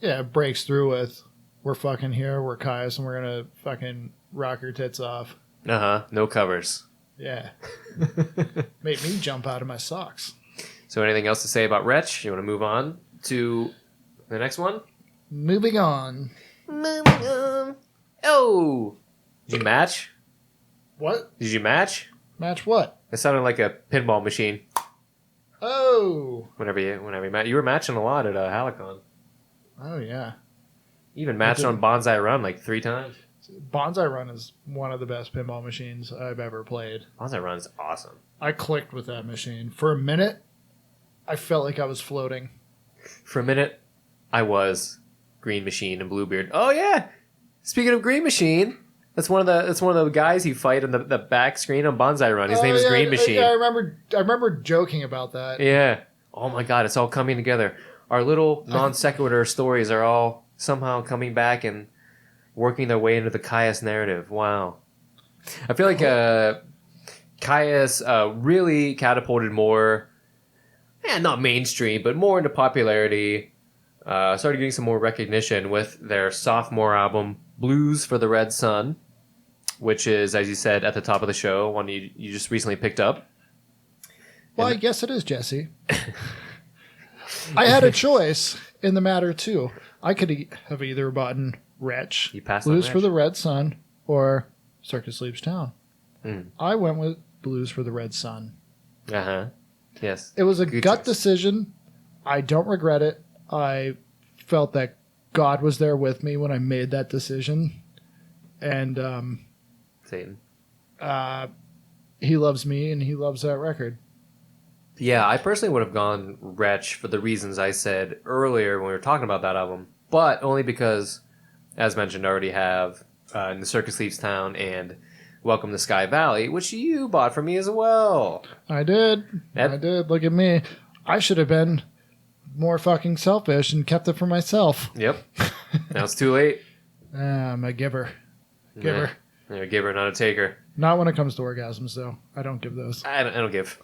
Yeah, it breaks through with, we're fucking here, we're Kyuss, and we're going to fucking rock your tits off. no covers. Yeah. Made me jump out of my socks. So anything else to say about Wretch? You want to move on to the next one? Moving on. Oh! Did you match? What? Did you match? Match what? It sounded like a pinball machine. Oh. Whenever you match, you were matching a lot at Halicon. Oh, yeah. You even matched on Bonsai Run like 3 times. Bonsai Run is one of the best pinball machines I've ever played. Bonsai Run is awesome. I clicked with that machine. For a minute, I felt like I was floating. For a minute, I was Green Machine and Bluebeard. Oh yeah! Speaking of Green Machine, that's one of the guys you fight on the back screen on Bonsai Run. His name is Green Machine. Yeah, I remember joking about that. Yeah. Oh my god, it's all coming together. Our little non sequitur stories are all somehow coming back and working their way into the Kyuss narrative. Wow. I feel like Kyuss really catapulted more, not mainstream, but more into popularity. Started getting some more recognition with their sophomore album, Blues for the Red Sun, which is, as you said at the top of the show, one you just recently picked up. Well, I guess it is, Jesse. I had a choice in the matter, too. I could have either bought Wretch, You passed on Blues Wretch. for the Red Sun, or Circus Leaves Town. Mm. I went with Blues for the Red Sun. Uh-huh. Yes. It was a Good gut choice. decision. I don't regret it. I felt that God was there with me when I made that decision. And Satan. he loves me and he loves that record. Yeah, I personally would have gone Wretch for the reasons I said earlier when we were talking about that album, but only because, as mentioned, I already have In the Circus Leaves Town and Welcome to Sky Valley, which you bought for me as well. I did. That- I did. Look at me. I should have been more fucking selfish and kept it for myself. Yep. Now it's too late. I'm a giver. Giver. Yeah. You're a giver, not a taker. Not when it comes to orgasms, though. I don't give those. I don't give.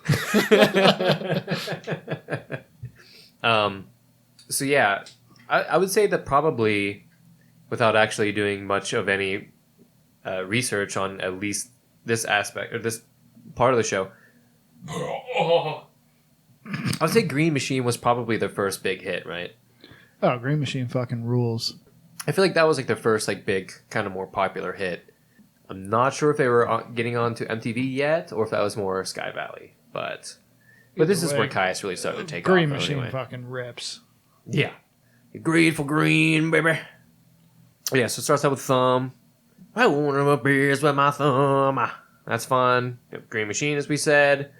So yeah, I would say that probably, without actually doing much of any research on at least this aspect or this part of the show, I would say Green Machine was probably their first big hit, right? Oh, Green Machine fucking rules. I feel like that was like their first like big kind of more popular hit. I'm not sure if they were getting onto MTV yet or if that was more Sky Valley, but this is Either where way, Kyuss really started to take Green off. Machine Anyway. fucking rips. Yeah. Greed for green, baby. Yeah, so it starts out with Thumb. I want to beers with my thumb. That's fun. Green Machine, as we said.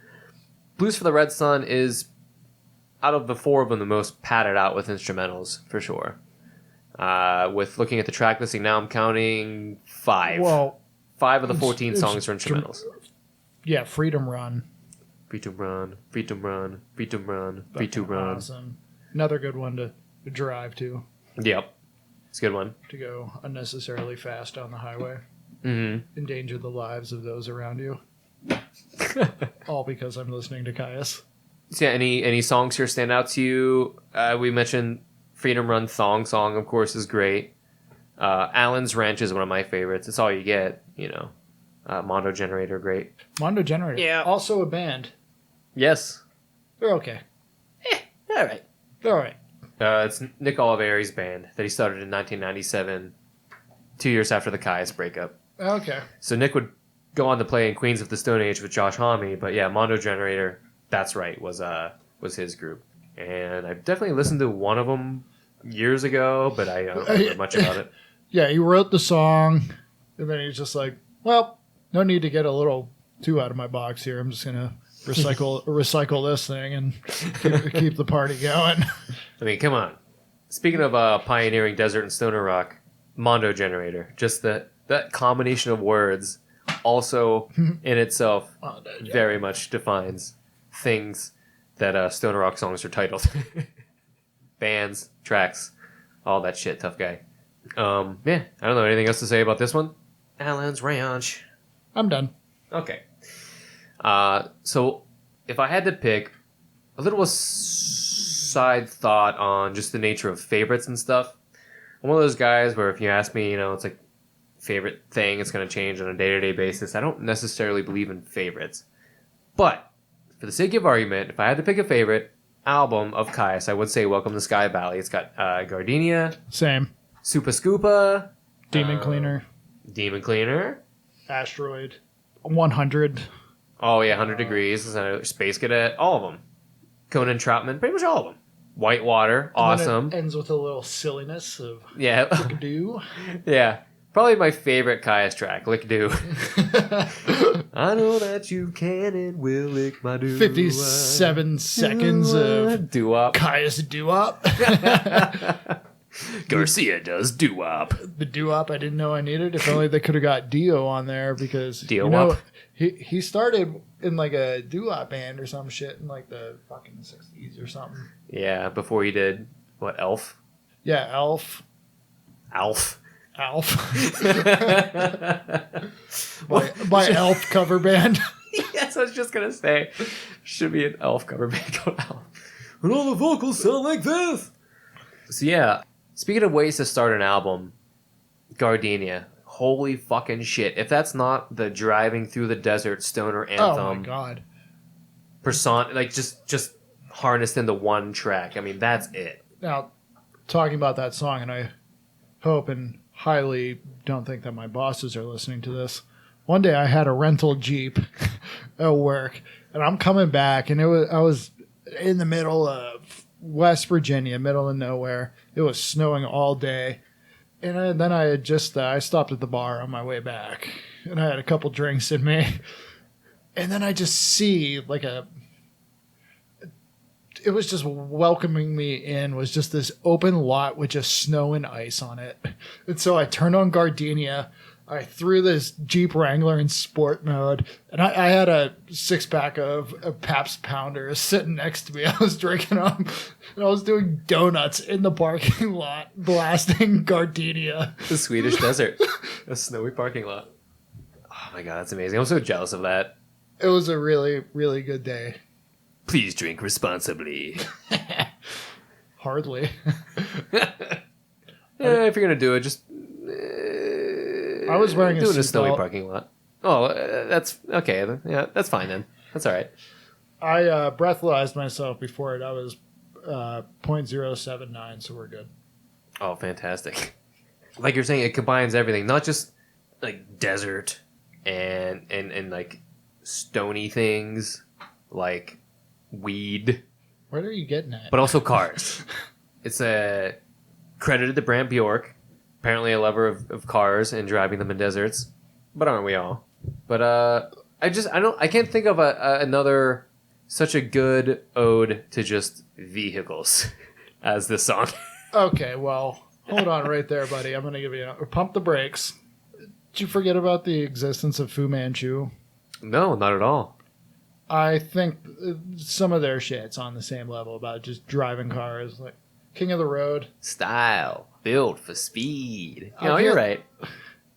Blues for the Red Sun is, out of the four of them, the most padded out with instrumentals, for sure. With looking at the track listing now, I'm counting 5. Well, 5 of the 14 it's songs are instrumentals. yeah, Freedom Run. Freedom Run, Freedom Run, Freedom Run, Freedom Fucking Run. awesome. Another good one to drive to Yep. It's a good one. to go unnecessarily fast on the highway. Mm-hmm. Endanger the lives of those around you. All because I'm listening to Kyuss. So yeah, any songs here stand out to you? We mentioned Freedom Run Thong Song, of course, is great. Allen's Ranch is one of my favorites. It's all you get, you know. Mondo Generator, great. Mondo Generator. Yeah. Also a band. Yes. They're okay. All right. They're all right. It's Nick Oliveri's band that he started in 1997, 2 years after the Kyuss breakup. Okay. So Nick would go on to play in Queens of the Stone Age with Josh Homme, but yeah, Mondo Generator, that's right, was his group. And I definitely listened to one of them years ago, but I don't remember much about it. Yeah, he wrote the song, and then he's just like, well, no need to get a little too out of my box here. I'm just going to recycle this thing and keep the party going. I mean, come on. Speaking of pioneering desert and stoner rock, Mondo Generator, just that combination of words also in itself very much defines things that stoner rock songs are titled. Bands, tracks, all that shit, tough guy. Yeah, I don't know anything else to say about this one. Allen's Ranch. I'm done. Okay. So if I had to pick a little side thought on just the nature of favorites and stuff, I'm one of those guys where if you ask me, you know, it's like favorite thing, it's going to change on a day-to-day basis. I don't necessarily believe in favorites. But for the sake of argument, if I had to pick a favorite album of Kyuss, I would say Welcome to Sky Valley. It's got Gardenia, Same. Supa Scupa, Demon Cleaner, Demon Cleaner. Asteroid, 100. Oh yeah, 100 Degrees, Space Cadet, all of them. Conan Troutman, pretty much all of them. Whitewater, And then awesome. it ends with a little silliness of Yeah, do. yeah. Probably my favorite Kyuss track, Lick Do. I know that you can and will lick my do. 57 seconds of doo-wop. Kyuss doo-wop. Garcia does doo-wop. The doo-wop I didn't know I needed. If only they could have got Dio on there because Dio-wop? he started in like a doo-wop band or some shit in like the fucking 60s or something. Yeah, before he did, what, Elf? Yeah, Alf. Alf. My Elf cover band. Yes, I was just gonna say, should be an Elf cover band called Elf. And all the vocals sound like this. So yeah, speaking of ways to start an album, Gardenia, holy fucking shit! If that's not the driving through the desert stoner Oh my anthem, god. like just harnessed into one track. I mean, that's it. Now, talking about that song, and I hope and highly don't think that my bosses are listening to this. One day I had a rental Jeep at work, and and I'm coming back, and I was in the middle of West Virginia, middle of nowhere. It was snowing all day, and then I stopped at the bar on my way back, and I had a couple drinks in me, and then I just see like it was just welcoming me in was just this open lot with just snow and ice on it. And so I turned on Gardenia. I threw this Jeep Wrangler in sport mode, and I had a 6-pack of Pabst Pounders sitting next to me. I was drinking them, and I was doing donuts in the parking lot, blasting Gardenia. The Swedish desert. A snowy parking lot. Oh my god, that's amazing. I'm so jealous of that. It was a really, really good day. Please drink responsibly. Hardly. If you're going to do it, just... I was wearing do it in a seatbelt. snowy parking lot. Oh, that's... Okay, yeah, that's fine then. That's all right. I breathalyzed myself before it. I was 0.079, so we're good. Oh, fantastic. Like you're saying, it combines everything. Not just, like, desert and like, stony things, like... weed, What are you getting at? but also cars. It's a credited to Brant Bjork, apparently a lover of cars and driving them in deserts. But aren't we all? But I can't think of another such a good ode to just vehicles as this song. Okay, well, hold on right there, buddy. I'm gonna give you pump the brakes. Did you forget about the existence of Fu Manchu? No, not at all. I think some of their shit's on the same level about just driving cars, like King of the Road. Style built for speed. You're right.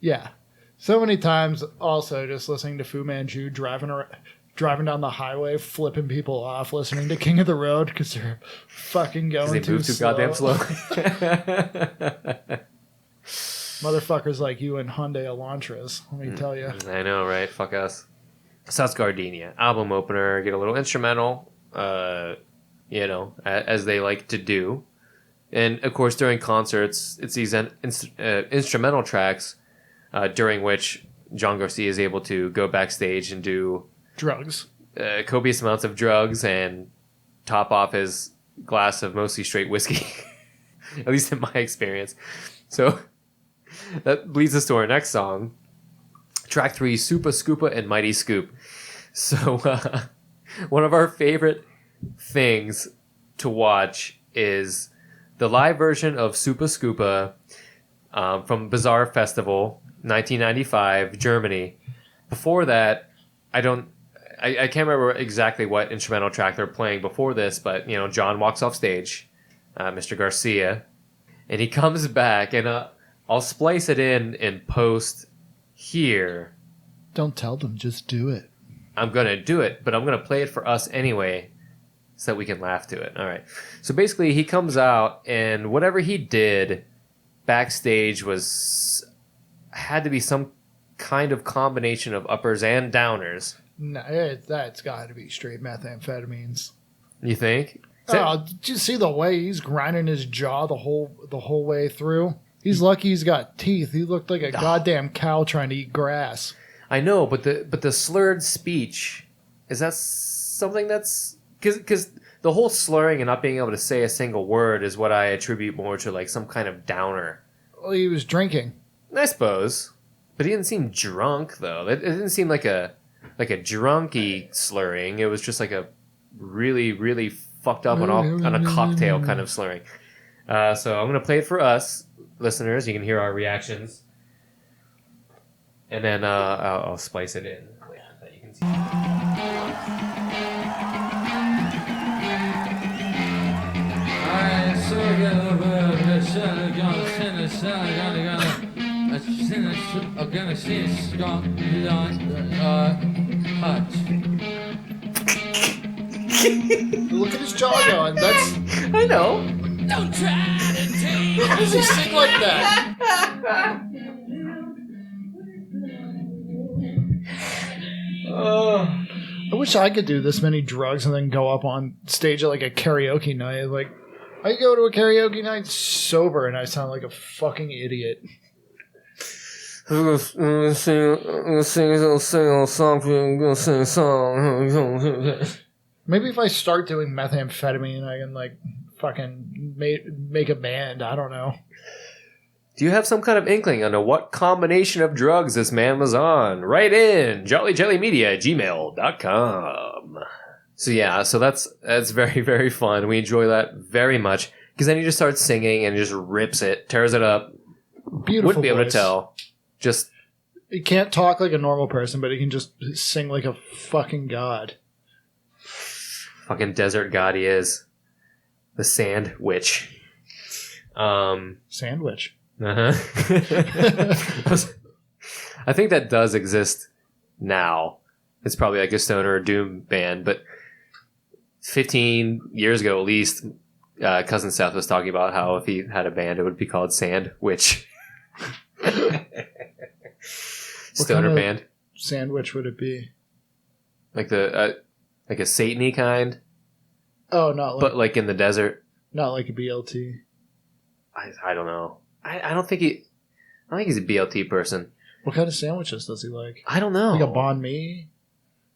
Yeah, so many times. Also, just listening to Fu Manchu driving down the highway, flipping people off, listening to King of the Road because they're fucking going They move too goddamn slow. Motherfuckers like you and Hyundai Elantras, let me tell you. I know, right? Fuck us. So that's Gardenia. Album opener, get a little instrumental, as they like to do. And, of course, during concerts, it's these instrumental tracks during which John Garcia is able to go backstage and do... drugs. Copious amounts of drugs and top off his glass of mostly straight whiskey. At least in my experience. So that leads us to our next song. Track 3, Supa Scoopa and Mighty Scoop. So one of our favorite things to watch is the live version of Supa Scoopa from Bizarre Festival, 1995, Germany. Before that, I can't remember exactly what instrumental track they're playing before this, but, John walks off stage, Mr. Garcia, and he comes back, and I'll splice it in post here. Don't tell them, just do it. I'm going to do it, but I'm going to play it for us anyway so that we can laugh to it. All right. So basically, he comes out, and whatever he did backstage had to be some kind of combination of uppers and downers. No, that's got to be straight methamphetamines. You think? Did you see the way he's grinding his jaw the whole way through? He's lucky he's got teeth. He looked like a goddamn cow trying to eat grass. I know, but the slurred speech, is that something that's... Because the whole slurring and not being able to say a single word is what I attribute more to like some kind of downer. Well, he was drinking. I suppose. But he didn't seem drunk, though. It didn't seem like a drunky slurring. It was just like a really, really fucked up on a cocktail kind of slurring. So I'm going to play it for us, listeners. You can hear our reactions. And then I'll splice it in. That you can see. Look at his jaw going. I know. Don't try to take. How does he sing like that? I wish I could do this many drugs and then go up on stage at like a karaoke night. Like, I go to a karaoke night sober and I sound like a fucking idiot. I'm gonna sing a song. I'm gonna sing a song. Maybe if I start doing methamphetamine, I can like fucking make a band. I don't know. Do you have some kind of inkling on what combination of drugs this man was on? Write in jollyjellymedia@gmail.com. So that's very, very fun. We enjoy that very much. Because then he just starts singing and just rips it, tears it up. Beautiful Wouldn't be able to voice. tell. Just He can't talk like a normal person, but he can just sing like a fucking god. fucking desert god he is. The Sand Witch. Sandwich. Uh-huh. I think that does exist now. It's probably like a stoner or doom band, but 15 years ago at least, Cousin Seth was talking about how if he had a band, it would be called Sand Witch. Stoner kind of band. Sandwich would it be? Like like a Satan-y kind, Oh, not like but like in the desert. not like a BLT. I don't know. I don't think he's a BLT person. What kind of sandwiches does he like? I don't know. Like a banh mi?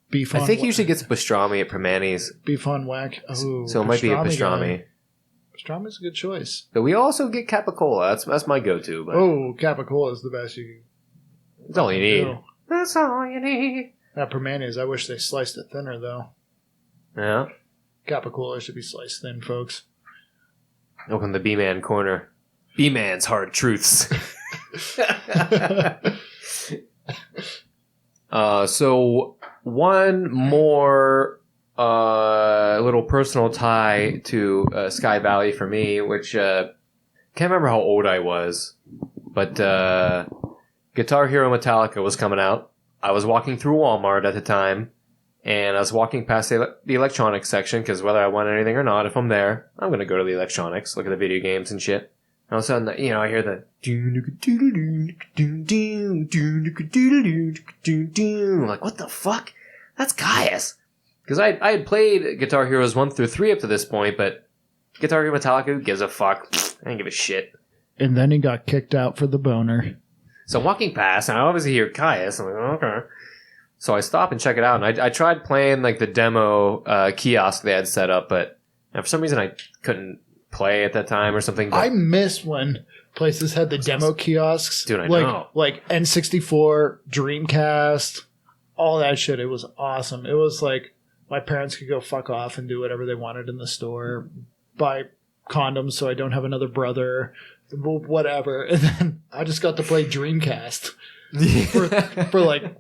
Beef on I think he usually gets pastrami at Permanis. beef on whack. Oh, So it might be a guy. pastrami. Pastrami's a good choice. But we also get capicola. That's my go-to. But Oh, Capicola is the best you that's all you can need. do. That's all you need. At Permanis, I wish they sliced it thinner though. Yeah. Capicola should be sliced thin, folks. Welcome to the B-Man corner. B-Man's hard truths. So one more little personal tie to Sky Valley for me, which can't remember how old I was, but Guitar Hero Metallica was coming out. I was walking through Walmart at the time, and I was walking past the electronics section, because whether I want anything or not, if I'm there, I'm going to go to the electronics, look at the video games and shit. And all of a sudden, I hear the... I'm like, what the fuck? That's Kyuss. Because I had played Guitar Heroes 1 through 3 up to this point, but Guitar Hero Metallica, who gives a fuck? I didn't give a shit. And then he got kicked out for the boner. So I'm walking past, and I obviously hear Kyuss. I'm like, okay. So I stop and check it out, and I tried playing like the demo kiosk they had set up, but for some reason I couldn't play at that time or something. But I miss when places had the demo kiosks. Dude, I like, know. Like N64, Dreamcast, all that shit. It was awesome. It was like my parents could go fuck off and do whatever they wanted in the store, buy condoms so I don't have another brother, whatever. And then I just got to play Dreamcast for like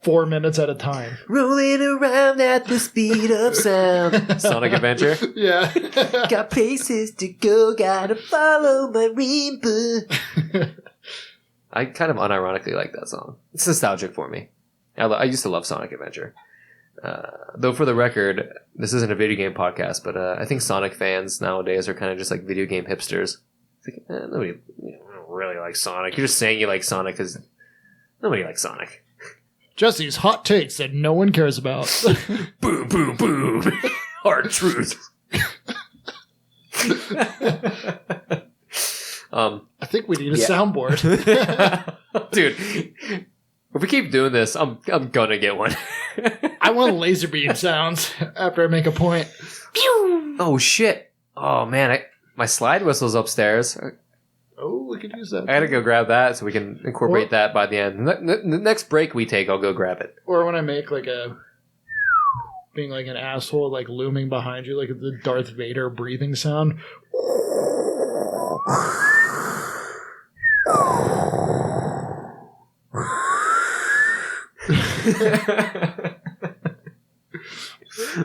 4 minutes at a time. Rolling around at the speed of sound. Sonic Adventure. Yeah. Got places to go, gotta follow my rainbow. I kind of unironically like that song. It's nostalgic for me. I used to love Sonic Adventure. Though for the record, this isn't a video game podcast, but I think Sonic fans nowadays are kind of just like video game hipsters. It's like, nobody don't really likes Sonic. You're just saying you like Sonic because nobody likes Sonic. Jesse's hot takes that no one cares about. Boom, boom, boom. Hard truth. I think we need a Yeah. soundboard. Dude, if we keep doing this, I'm gonna get one. I want laser beam sounds after I make a point. Oh shit! Oh man, my slide whistle's upstairs. Oh, we could use that. I gotta go grab that so we can incorporate Or- that by the end. The next break we take, I'll go grab it. Or when I make like a being like an asshole, like looming behind you, like the Darth Vader breathing sound. I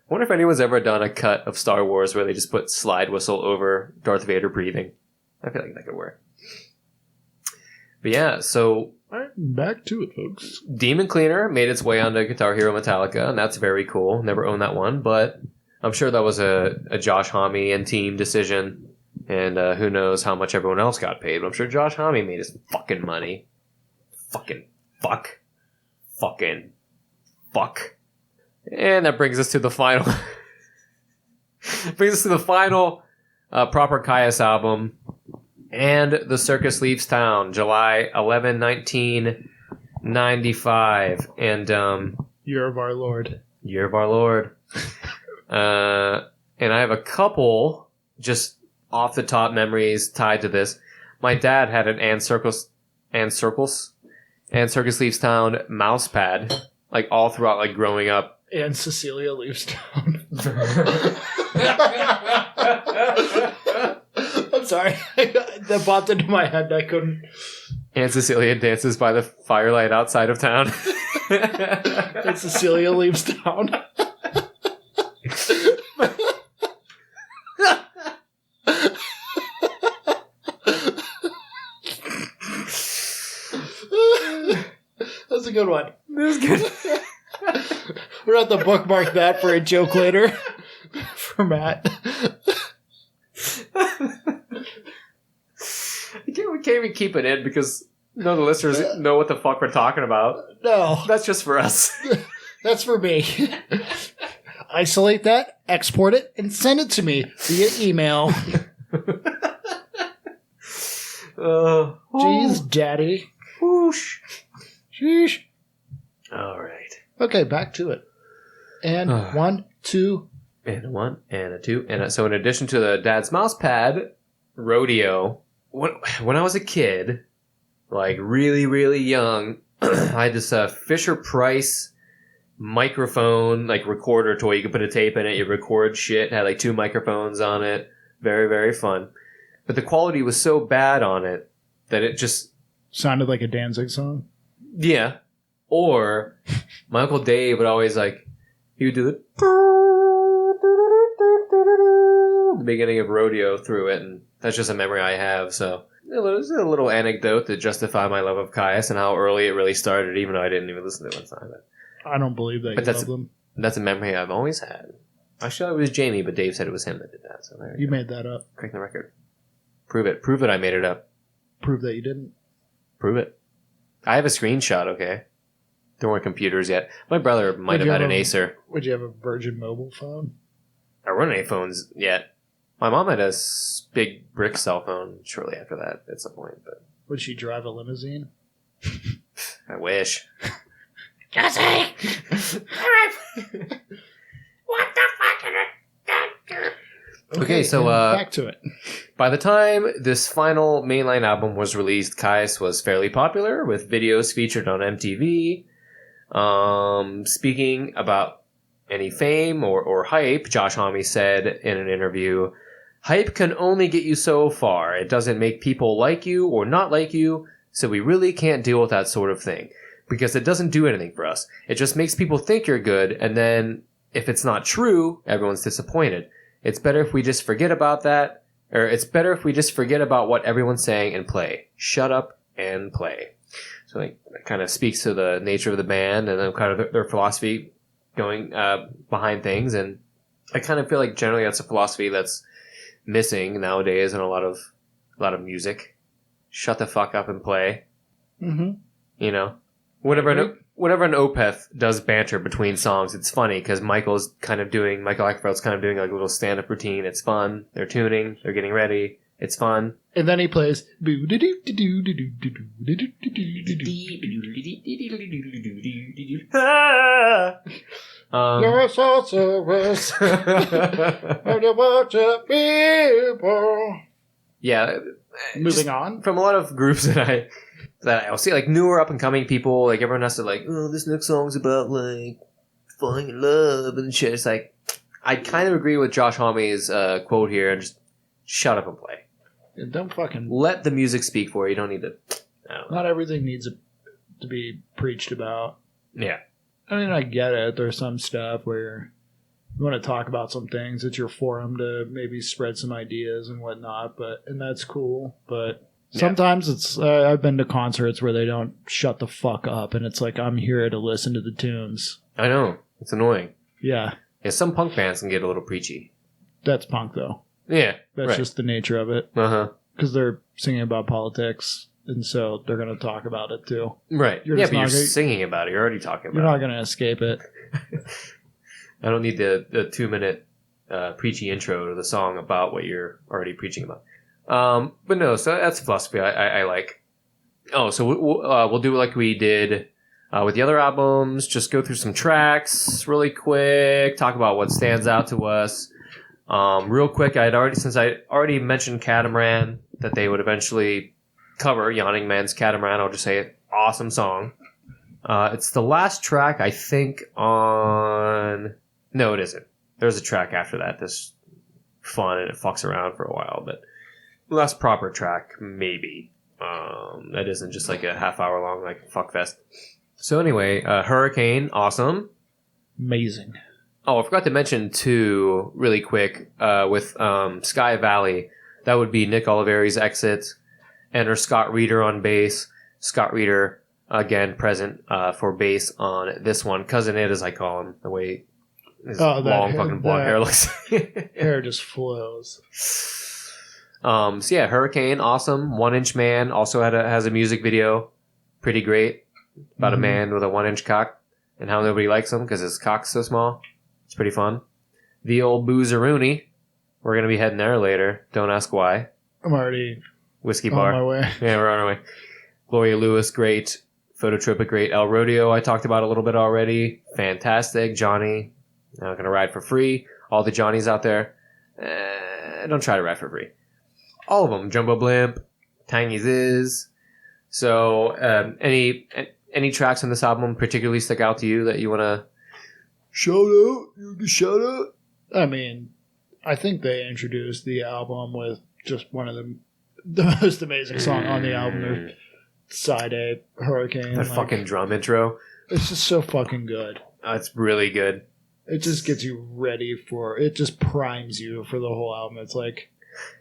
wonder if anyone's ever done a cut of Star Wars where they just put slide whistle over Darth Vader breathing. I feel like that could work. But yeah, so All right, back to it, folks. Demon Cleaner made its way onto Guitar Hero Metallica, and that's very cool. Never owned that one, but I'm sure that was a Josh Homme and team decision, and who knows how much everyone else got paid, but I'm sure Josh Homme made his fucking money. Fucking fuck. Fucking fuck. And that brings us to the final... proper Kyuss album, And the circus leaves town, July 11, 1995. And, Year of our Lord. Year of our Lord. And I have a couple just off the top memories tied to this. My dad had an and Circus Leaves Town mouse pad, like all throughout, like growing up. And Cecilia leaves town. I'm sorry. That popped into my head. I couldn't. And Cecilia dances by the firelight outside of town. And Cecilia leaves town. That's a good one. That was good. We're going to have to bookmark that for a joke later for Matt. We can't even keep it in because none of the listeners know what the fuck we're talking about. No. That's just for us. That's for me. Isolate that, export it, and send it to me via email. Jeez, daddy. Whoosh. Sheesh. All right. Okay, back to it. And 1, 2. And a 1, and a 2, and so in addition to the dad's mouse pad, rodeo, when I was a kid, like really, really young, I had this Fisher Price microphone, like recorder toy. You could put a tape in it, you record shit, had like 2 microphones on it. Very, very fun. But the quality was so bad on it that it just... Sounded like a Danzig song? Yeah. Or my Uncle Dave would always he would do the beginning of rodeo through it, and that's just a memory I have. So there's a little anecdote to justify my love of Kyuss and how early it really started, even though I didn't even listen to it one time. I don't believe that But you love them. That's a memory I've always had. Actually, it was Jamie, but Dave said it was him that did that. So there You made that up. Correct the record. Prove it. Prove it I made it up. Prove that you didn't. Prove it. I have a screenshot, okay? Don't work computers yet. My brother might have had an Acer. Would you have a Virgin mobile phone? I weren't any phones yet. My mom had a big brick cell phone shortly after that at some point, but Would she drive a limousine? I wish. Jesse! What the fuck is it? Okay, so back to it. by the time this final mainline album was released, Kyuss was fairly popular with videos featured on MTV. Speaking about any fame or hype, Josh Homme said in an interview, "Hype can only get you so far. It doesn't make people like you or not like you, so we really can't deal with that sort of thing. Because it doesn't do anything for us. It just makes people think you're good, and then if it's not true, everyone's disappointed. It's better if we just forget about that, or it's better if we just forget about what everyone's saying and play. Shut up and play." So that kind of speaks to the nature of the band and then kind of their philosophy going behind things. And I kind of feel like generally that's a philosophy that's missing nowadays in a lot of music. Shut the fuck up and play. Mm-hmm. You know, whenever an Opeth does banter between songs, it's funny because Michael Eckfeld's kind of doing like a little stand-up routine. It's fun. They're tuning. They're getting ready. It's fun. And then he plays. You're so serious. People. Yeah. Moving on. From a lot of groups that I'll see, like newer up and coming people, like everyone has to like, oh, this next song's about like falling in love and shit. It's like, I kind of agree with Josh Homme's quote here and just shut up and play. Yeah, don't fucking let the music speak for you. You don't need to. Not everything needs to be preached about. Yeah. I mean, I get it. There's some stuff where you want to talk about some things. It's your forum to maybe spread some ideas and whatnot, and that's cool. But sometimes it's I've been to concerts where they don't shut the fuck up, and it's like I'm here to listen to the tunes. I know. It's annoying. Yeah. Yeah, some punk bands can get a little preachy. That's punk, though. Yeah. That's just the nature of it. Uh-huh. Because they're singing about politics, and so they're going to talk about it, too. Right. You're But just you're not gonna- singing about it. You're already talking about You're it. not going to escape it. I don't need the 2-minute preachy intro to the song about what you're already preaching about. But no, so that's philosophy I like. Oh, so we'll do like we did with the other albums. Just go through some tracks really quick. Talk about what stands out to us. Real quick, since I already mentioned Catamaran that they would eventually cover Yawning Man's Catamaran. I'll just say it. Awesome song. It's the last track I think on. No, it isn't. There's a track after that that's fun and it fucks around for a while, but last proper track maybe. That isn't just like a half hour long like fuck fest. So anyway, Hurricane, awesome. Amazing. Oh, I forgot to mention too, really quick, with Sky Valley, that would be Nick Oliveri's exit. Enter Scott Reeder on bass. Scott Reeder, again, present for bass on this one. Cousin Ed, as I call him, the way his long fucking blonde hair looks. Hair just flows. So yeah, Hurricane, awesome. 1 Inch Man also has a music video. Pretty great. About a man with a 1-inch cock and how nobody likes him because his cock's so small. It's pretty fun. The Old Boozeroonie. We're going to be heading there later. Don't ask why. I'm already Whiskey on Bar. my way. Yeah, we're on our way. Gloria Lewis, great. Phototropic, great. El Rodeo, I talked about a little bit already. Fantastic. Johnny, I'm going to ride for free. All the Johnnies out there, don't try to ride for free. All of them. Jumbo Blimp, Tiny Ziz. So, any tracks on this album particularly stick out to you that you want to shout out? You can shout out? I mean, I think they introduced the album with just one of the most amazing song on the album. Their Side A, Hurricane. That fucking drum intro. It's just so fucking good. It's really good. It just gets you ready for it. Just primes you for the whole album. It's like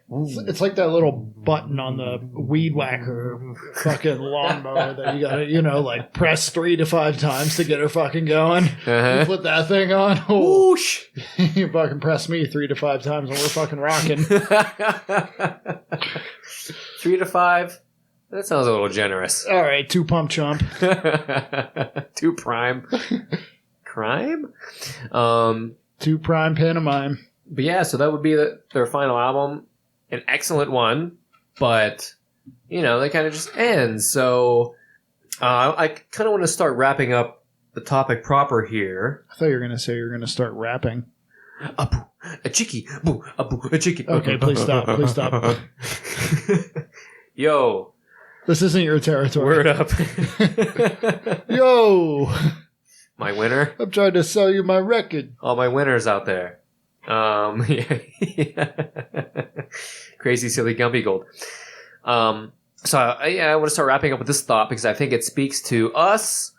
that little button on the weed whacker fucking lawnmower that you gotta, like press 3 to 5 times to get her fucking going. You put that thing on. Whoosh! You fucking press me 3 to 5 times and we're fucking rocking. 3 to 5? That sounds a little generous. All right, 2 pump chump. 2 prime. Crime? 2 prime pantomime. But yeah, so that would be their final album. An excellent one, but, they kind of just end. So I kind of want to start wrapping up the topic proper here. I thought you were going to say you were going to start rapping. A boo, a chicky, boo, a chicky. Okay, please stop. Please stop. Yo. This isn't your territory. Word up. Yo. My winner? I'm trying to sell you my record. All my winners out there. Crazy, silly, Gumpy Gold. So I want to start wrapping up with this thought because I think it speaks to us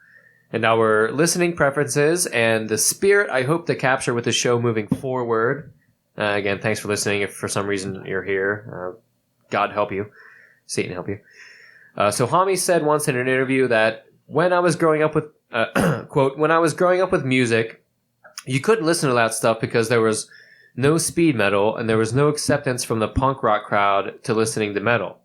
and our listening preferences and the spirit I hope to capture with the show moving forward. Again, thanks for listening. If for some reason you're here, God help you. Satan help you. So Hami said once in an interview that when I was growing up with, quote, when I was growing up with music, you couldn't listen to that stuff because there was no speed metal and there was no acceptance from the punk rock crowd to listening to metal.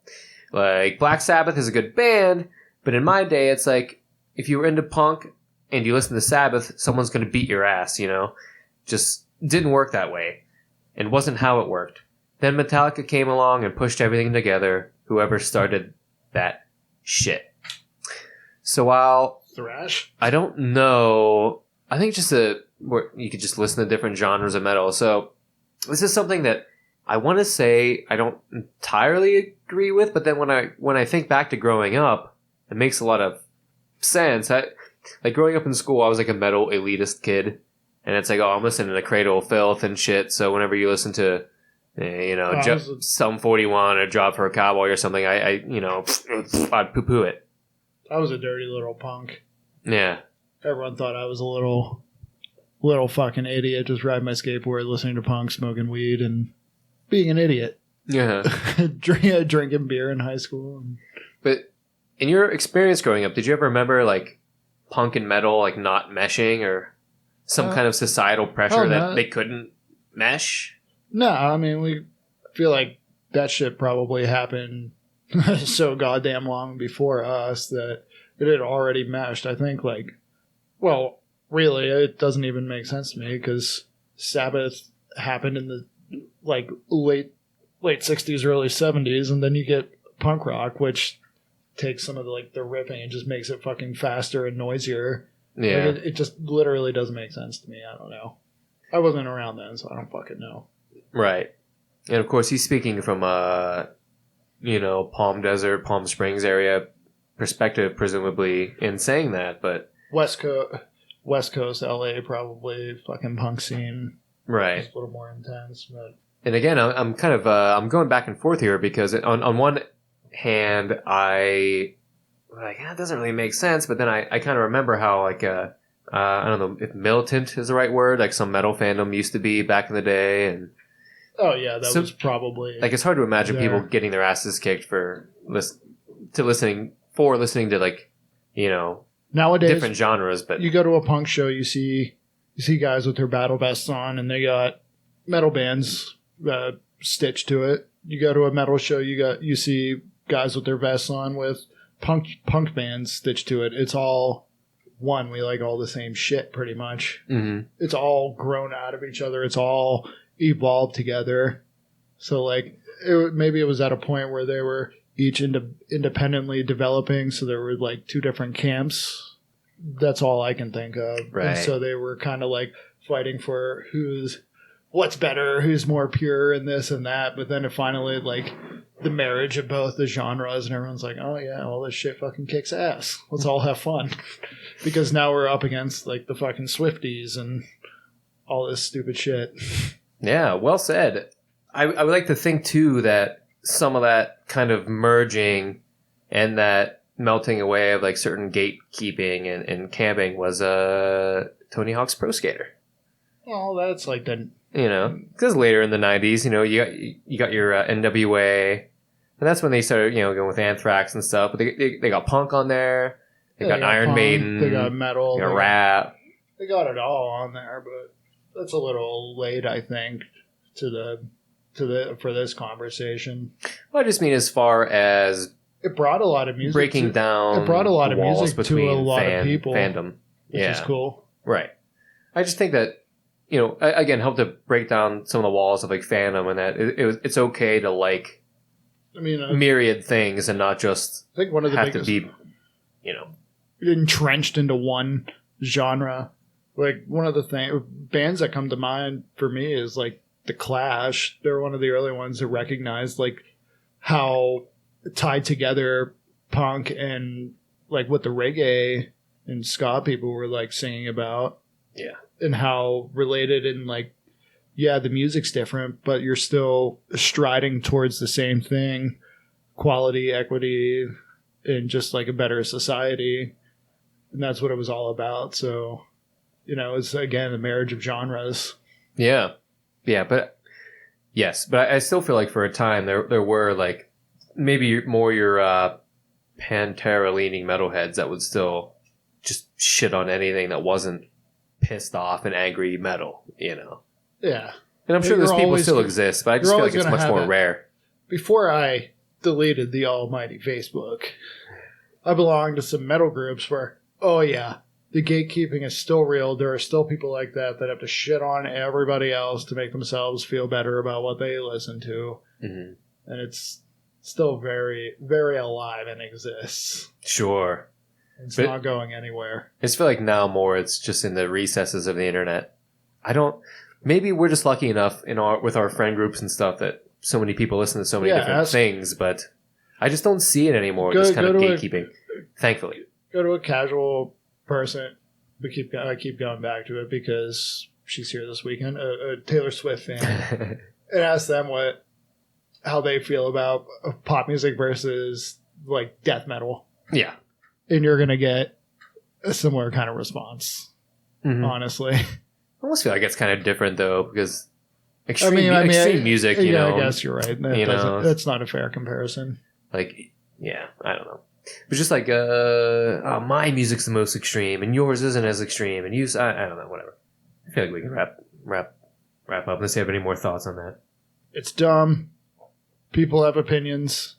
Like, Black Sabbath is a good band, but in my day, it's like, if you were into punk and you listen to Sabbath, someone's going to beat your ass, Just didn't work that way. And wasn't how it worked. Then Metallica came along and pushed everything together, whoever started that shit. So while Thrash? I don't know, I think where you could just listen to different genres of metal. So this is something that I want to say I don't entirely agree with, but then when I think back to growing up, it makes a lot of sense. Like growing up in school, I was like a metal elitist kid, and it's like, oh, I'm listening to Cradle of Filth and shit. So whenever you listen to, Sum 41 or Job for a Cowboy or something, I'd poo-poo it. I was a dirty little punk. Yeah. Everyone thought I was a little fucking idiot, just riding my skateboard, listening to punk, smoking weed, and being an idiot. Yeah. Drinking beer in high school. But in your experience growing up, did you ever remember, like, punk and metal, like, not meshing or some kind of societal pressure that they couldn't mesh? No, I mean, we feel like that shit probably happened so goddamn long before us that it had already meshed. I think, really, it doesn't even make sense to me because Sabbath happened in the, late late 60s, early 70s, and then you get punk rock, which takes some of the riffing and just makes it fucking faster and noisier. Yeah. It just literally doesn't make sense to me. I don't know. I wasn't around then, so I don't fucking know. Right. And of course, he's speaking from Palm Desert, Palm Springs area perspective, presumably, in saying that. But West Coast, LA, probably fucking punk scene. right. It's a little more intense, but And again, I'm kind of I'm going back and forth here because on one hand, that doesn't really make sense, but then I kind of remember how I don't know if militant is the right word, like some metal fandom used to be back in the day, and oh yeah, that was probably it's hard to imagine there. people getting their asses kicked for listening to nowadays different genres, but you go to a punk show, you see guys with their battle vests on, and they got metal bands stitched to it. You go to a metal show, you see guys with their vests on with punk bands stitched to it. It's all one. We like all the same shit, pretty much. mm-hmm. It's all grown out of each other. It's all evolved together. So maybe it was at a point where they were each independently developing, so there were two different camps. That's all I can think of. Right. And so they were kind of fighting for what's better, who's more pure, and this and that. But then it finally the marriage of both the genres, and everyone's like, oh yeah, all this shit fucking kicks ass. Let's all have fun. Because now we're up against the fucking Swifties and all this stupid shit. Yeah, well said. I would like to think too that some of that kind of merging and that melting away of certain gatekeeping and camping was Tony Hawk's Pro Skater. Well, that's the because later in the 90s, you got your NWA, and that's when they started, going with Anthrax and stuff. But they got punk on there. They got Iron punk, Maiden. They got metal. They got rap. They got it all on there, but that's a little late, I think, for this conversation. Well, I just mean as far as it brought a lot of music. Breaking down. It brought a lot the of walls music to between a lot of people. Fandom, which is cool. Right. I just think that again, helped to break down some of the walls of fandom, and that it's okay to myriad things and not just I think one of the have biggest, to be entrenched into one genre. One of the bands that come to mind for me is The Clash. They're one of the early ones that recognized how tied together punk and what the reggae and ska people were singing about. Yeah. And how related and the music's different, but you're still striding towards the same thing: quality, equity, and just a better society. And that's what it was all about. So, it's again the marriage of genres. Yeah, but yes, but I still feel for a time there were maybe more your Pantera leaning metalheads that would still just shit on anything that wasn't pissed off and angry metal, Yeah. And I'm sure those people still exist, but I just feel it's much more rare. Before I deleted the almighty Facebook, I belonged to some metal groups where, oh yeah, the gatekeeping is still real. There are still people like that have to shit on everybody else to make themselves feel better about what they listen to. Mm-hmm. And it's still very, very alive and exists. Sure. It's not going anywhere. I just feel now more it's just in the recesses of the internet. Maybe we're just lucky enough with our friend groups and stuff that so many people listen to so many different things, but I just don't see it anymore, this kind of gatekeeping, thankfully. Go to a casual person, but I keep going back to it because she's here this weekend, a Taylor Swift fan, and ask them how they feel about pop music versus death metal. Yeah. And you're going to get a similar kind of response, honestly. I almost feel it's kind of different, though, because extreme music, I guess you're right. That's not a fair comparison. Yeah, I don't know. But just my music's the most extreme, and yours isn't as extreme, and I don't know, whatever. I feel we can wrap up. Unless you have any more thoughts on that. It's dumb. People have opinions.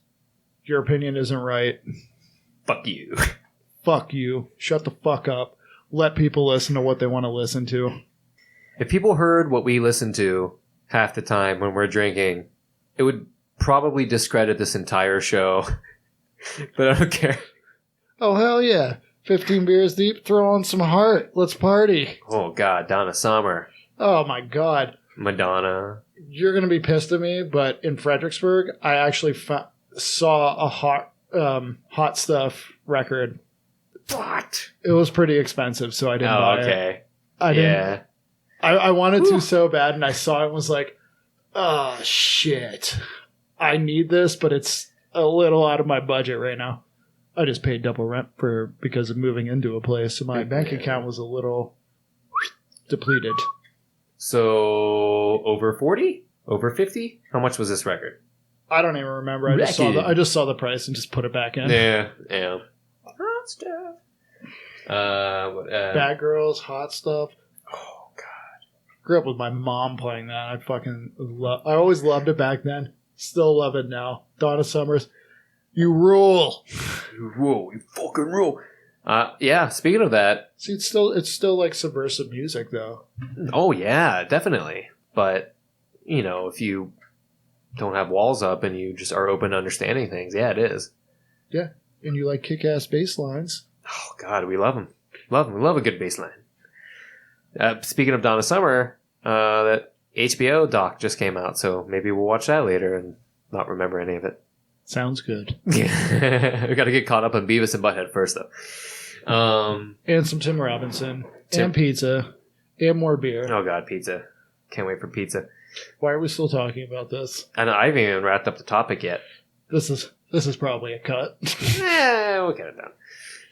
Your opinion isn't right. Fuck you. Fuck you. Shut the fuck up. Let people listen to what they want to listen to. If people heard what we listen to half the time when we're drinking, it would probably discredit this entire show, but I don't care. Oh, hell yeah. 15 beers deep, throw on some heart. Let's party. Oh, God. Donna Summer. Oh, my God. Madonna. You're going to be pissed at me, but in Fredericksburg, I actually saw a hot stuff record. What? It was pretty expensive, so I didn't buy it. I didn't. Yeah. I wanted to so bad, and I saw it and was like, oh, shit. I need this, but it's a little out of my budget right now. I just paid double rent because of moving into a place, so my bank account was a little depleted. So, over 40? Over 50? How much was this record? I don't even remember. I just saw the price and just put it back in. Yeah. Hot stuff. Bad Girls, Hot Stuff. Oh, God. Grew up with my mom playing that. I always loved it back then. Still love it now. Donna Summers, you rule. You rule. You fucking rule. Yeah, speaking of that. See, it's still like subversive music, though. Oh, yeah, definitely. But, if you don't have walls up and you just are open to understanding things, yeah, it is. Yeah, and you like kick-ass bass lines. Oh, God, we love them. We love a good bass line. Speaking of Donna Summer, that HBO doc just came out, so maybe we'll watch that later and not remember any of it. Sounds good. We got to get caught up on Beavis and Butthead first, though. And some Tim Robinson, and pizza, and more beer. Oh, God, pizza. Can't wait for pizza. Why are we still talking about this? And I haven't even wrapped up the topic yet. This is probably a cut. We'll get it done.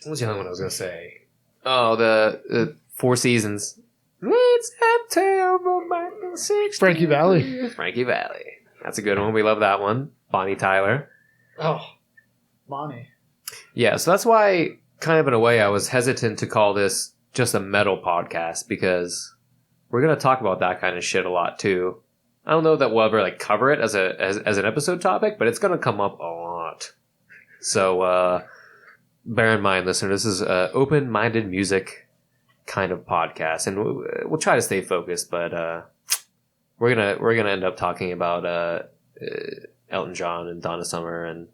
What was the other one I was going to say? Oh, the Four Seasons. It's September 16th. Frankie Valli. Frankie Valli. That's a good one. We love that one. Bonnie Tyler. Oh, Bonnie. Yeah, so that's why, kind of in a way, I was hesitant to call this just a metal podcast, because we're going to talk about that kind of shit a lot, too. I don't know that we'll ever cover it as an episode topic, but it's going to come up a lot. So, bear in mind, listener, this is an open-minded music kind of podcast, and we'll try to stay focused, but we're gonna end up talking about Elton John and Donna Summer, and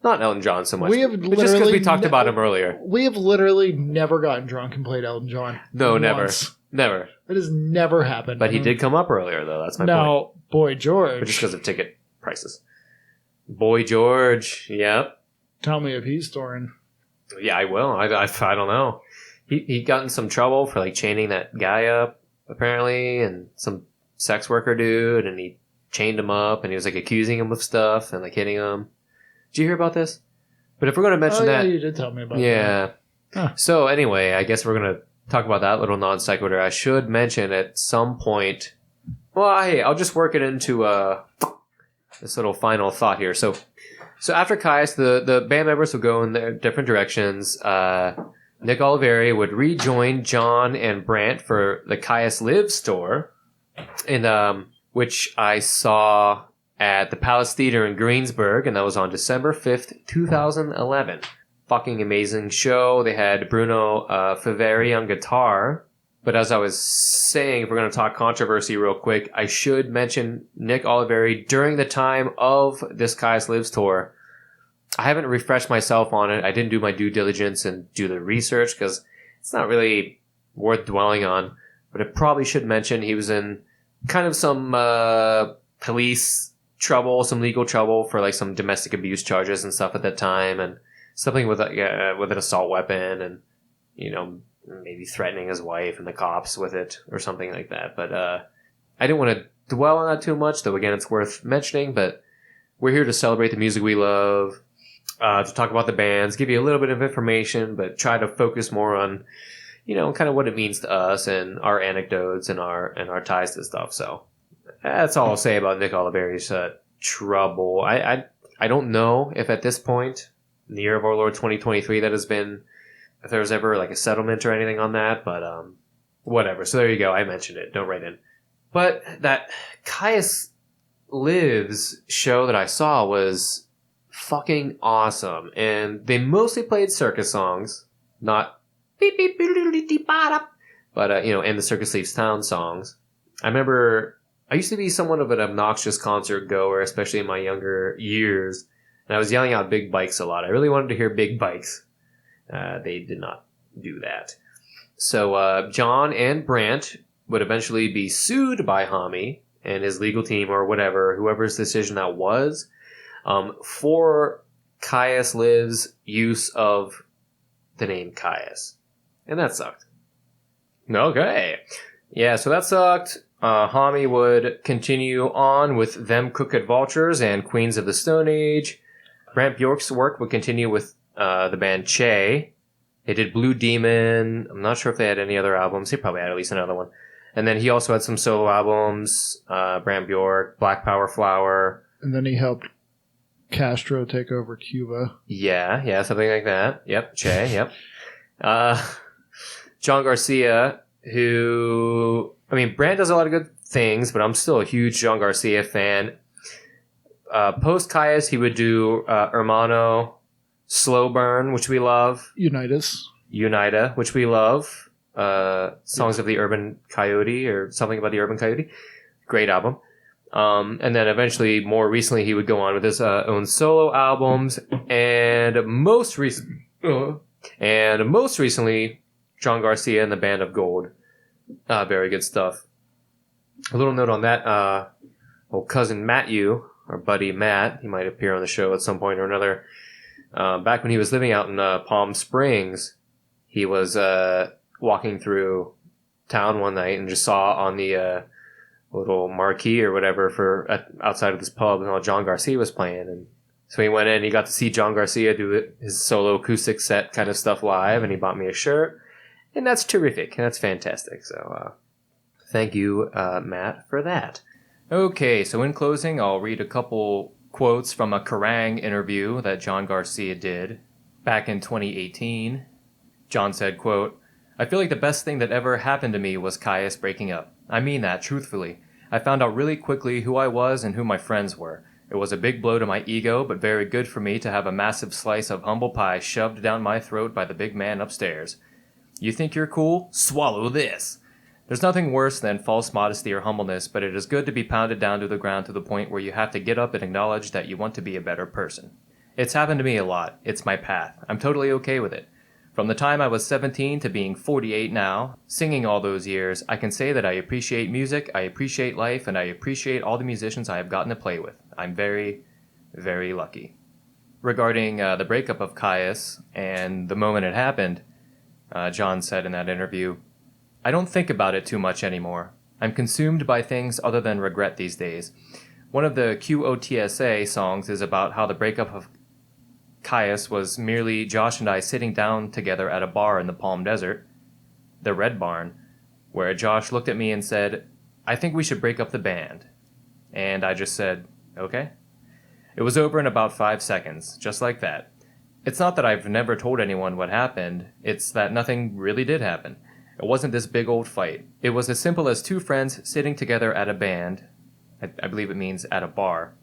not Elton John so much. Just because we talked about him earlier. We have literally never gotten drunk and played Elton John. No, once. never. It has never happened. But he did come up earlier, though. That's my point. Now, Boy George. But just because of ticket prices. Boy George, yep. Tell me if he's touring. Yeah, I will. I don't know. He got in some trouble for chaining that guy up, apparently, and some sex worker dude, and he chained him up, and he was accusing him of stuff and hitting him. Did you hear about this? But if we're going to mention that, yeah, you did tell me about that. Yeah. Huh. So anyway, I guess we're going to talk about that little non sequitur. I should mention at some point. Well, hey, I'll just work it into this little final thought here. So after Kyuss, the band members would go in their different directions. Nick Oliveri would rejoin John and Brant for the Kyuss Live tour, and which I saw at the Palace Theater in Greensburg, and that was on December 5th, 2011. Fucking amazing show. They had Bruno Faveri on guitar. But as I was saying, if we're going to talk controversy real quick, I should mention Nick Oliveri during the time of this Kyuss Lives tour. I haven't refreshed myself on it. I didn't do my due diligence and do the research because it's not really worth dwelling on. But I probably should mention he was in kind of some police trouble, some legal trouble for some domestic abuse charges and stuff at that time, and something with with an assault weapon, and maybe threatening his wife and the cops with it or something like that. But I didn't want to dwell on that too much, though again it's worth mentioning. But we're here to celebrate the music we love, to talk about the bands, give you a little bit of information, but try to focus more on kind of what it means to us and our anecdotes and our ties to stuff. So that's all I'll say about Nick Oliveri's trouble. I don't know if at this point in the year of our Lord 2023 that has been, if there was ever a settlement or anything on that, but whatever. So there you go. I mentioned it. Don't write in. But that Kyuss Lives show that I saw was fucking awesome, and they mostly played circus songs, not beep beep beep beep beep, but and the Circus Leaves Town songs. I remember I used to be somewhat of an obnoxious concert goer, especially in my younger years. And I was yelling out big bikes a lot. I really wanted to hear big bikes. They did not do that. So John and Brant would eventually be sued by Hami and his legal team or whatever, whoever's decision that was, for Kyuss Live's use of the name Kyuss. And that sucked. Okay. Yeah, so that sucked. Hami would continue on with Them Crooked Vultures and Queens of the Stone Age. Brant Bjork's work would continue with the band Che. They did Blue Demon. I'm not sure if they had any other albums. He probably had at least another one. And then he also had some solo albums. Brant Bjork, Black Power Flower. And then he helped Castro take over Cuba. Yeah, something like that. Yep, Che, yep. John Garcia, who... I mean, Brant does a lot of good things, but I'm still a huge John Garcia fan. Post Kyuss, he would do Hermano, Slow Burn, which we love. Unita, which we love. Songs of the Urban Coyote, or something about the Urban Coyote. Great album. And then eventually, more recently, he would go on with his own solo albums. And most recently, John Garcia and the Band of Gold. Very good stuff. A little note on that. Old cousin Matthew, our buddy Matt, he might appear on the show at some point or another. Back when he was living out in Palm Springs, he was walking through town one night and just saw on the little marquee or whatever for outside of this pub, and John Garcia was playing. And so he went in, he got to see John Garcia do his solo acoustic set kind of stuff live, and he bought me a shirt. And that's terrific. That's fantastic. So thank you, Matt, for that. Okay, so in closing, I'll read a couple quotes from a Kerrang interview that John Garcia did back in 2018. John said, quote, "I feel like the best thing that ever happened to me was Kyuss breaking up. I mean that, truthfully. I found out really quickly who I was and who my friends were. It was a big blow to my ego, but very good for me to have a massive slice of humble pie shoved down my throat by the big man upstairs. You think you're cool? Swallow this. There's nothing worse than false modesty or humbleness, but it is good to be pounded down to the ground to the point where you have to get up and acknowledge that you want to be a better person. It's happened to me a lot. It's my path. I'm totally okay with it. From the time I was 17 to being 48 now, singing all those years, I can say that I appreciate music, I appreciate life, and I appreciate all the musicians I have gotten to play with. I'm very, very lucky." Regarding the breakup of Kyuss and the moment it happened, John said in that interview, "I don't think about it too much anymore. I'm consumed by things other than regret these days. One of the QOTSA songs is about how the breakup of Kyuss was merely Josh and I sitting down together at a bar in the Palm Desert, the Red Barn, where Josh looked at me and said, 'I think we should break up the band.' And I just said, 'Okay.' It was over in about 5 seconds, just like that. It's not that I've never told anyone what happened, it's that nothing really did happen. It wasn't this big old fight. It was as simple as two friends sitting together at a band, I believe it means at a bar,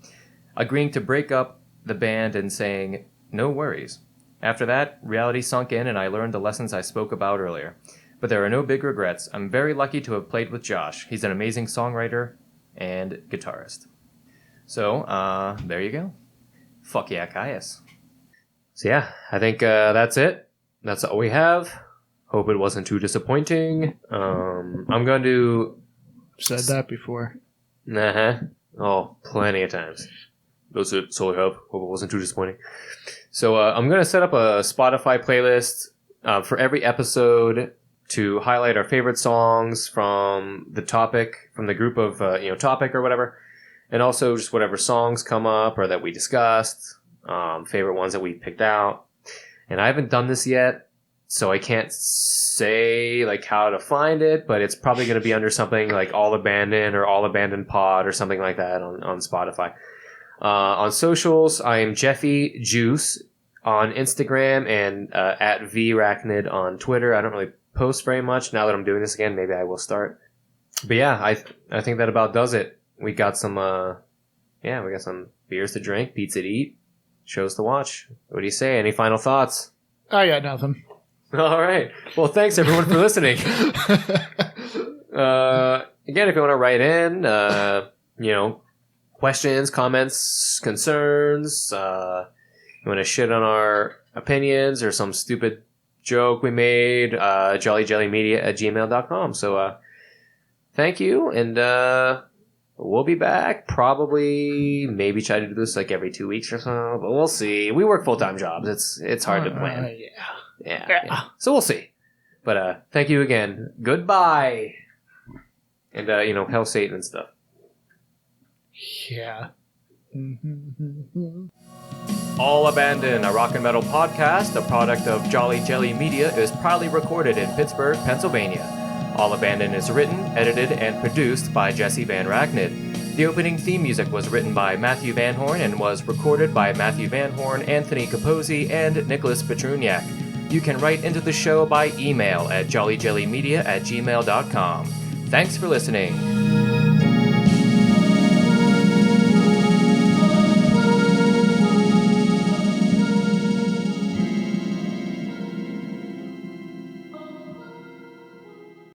agreeing to break up the band and saying, 'No worries.' After that, reality sunk in and I learned the lessons I spoke about earlier. But there are no big regrets. I'm very lucky to have played with Josh. He's an amazing songwriter and guitarist." So, there you go. Fuck yeah, Kyuss. So yeah, I think that's it. That's all we have. Hope it wasn't too disappointing. I'm going to... Said that before. Oh, plenty of times. That's it. That's all I have. Hope it wasn't too disappointing. So I'm going to set up a Spotify playlist for every episode to highlight our favorite songs from the topic, from the group of, topic or whatever. And also just whatever songs come up or that we discussed, favorite ones that we picked out. And I haven't done this yet, so I can't say like how to find it, but it's probably going to be under something like All Abandoned or All Abandoned Pod or something like that on Spotify. On socials, I am Jeffy Juice on Instagram and at Rachnid on Twitter. I don't really post very much. Now that I'm doing this again, maybe I will start. But yeah, I think that about does it. We got some beers to drink, pizza to eat, shows to watch. What do you say? Any final thoughts? I got nothing. All right. Well, thanks everyone for listening. again, if you want to write in, questions, comments, concerns, you want to shit on our opinions or some stupid joke we made, jollyjellymedia@gmail.com. So, thank you, and we'll be back. Probably, maybe try to do this like every 2 weeks or so, but we'll see. We work full-time jobs. It's hard to plan. Yeah. So we'll see. But thank you again. Goodbye. And, Hell Satan and stuff. Yeah. All Abandoned, a rock and metal podcast, a product of Jolly Jelly Media, is proudly recorded in Pittsburgh, Pennsylvania. All Abandoned is written, edited, and produced by Jesse Van Rachnid. The opening theme music was written by Matthew Van Horn and was recorded by Matthew Van Horn, Anthony Capozzi, and Nicholas Petruniak. You can write into the show by email at jollyjellymedia@gmail.com. Thanks for listening.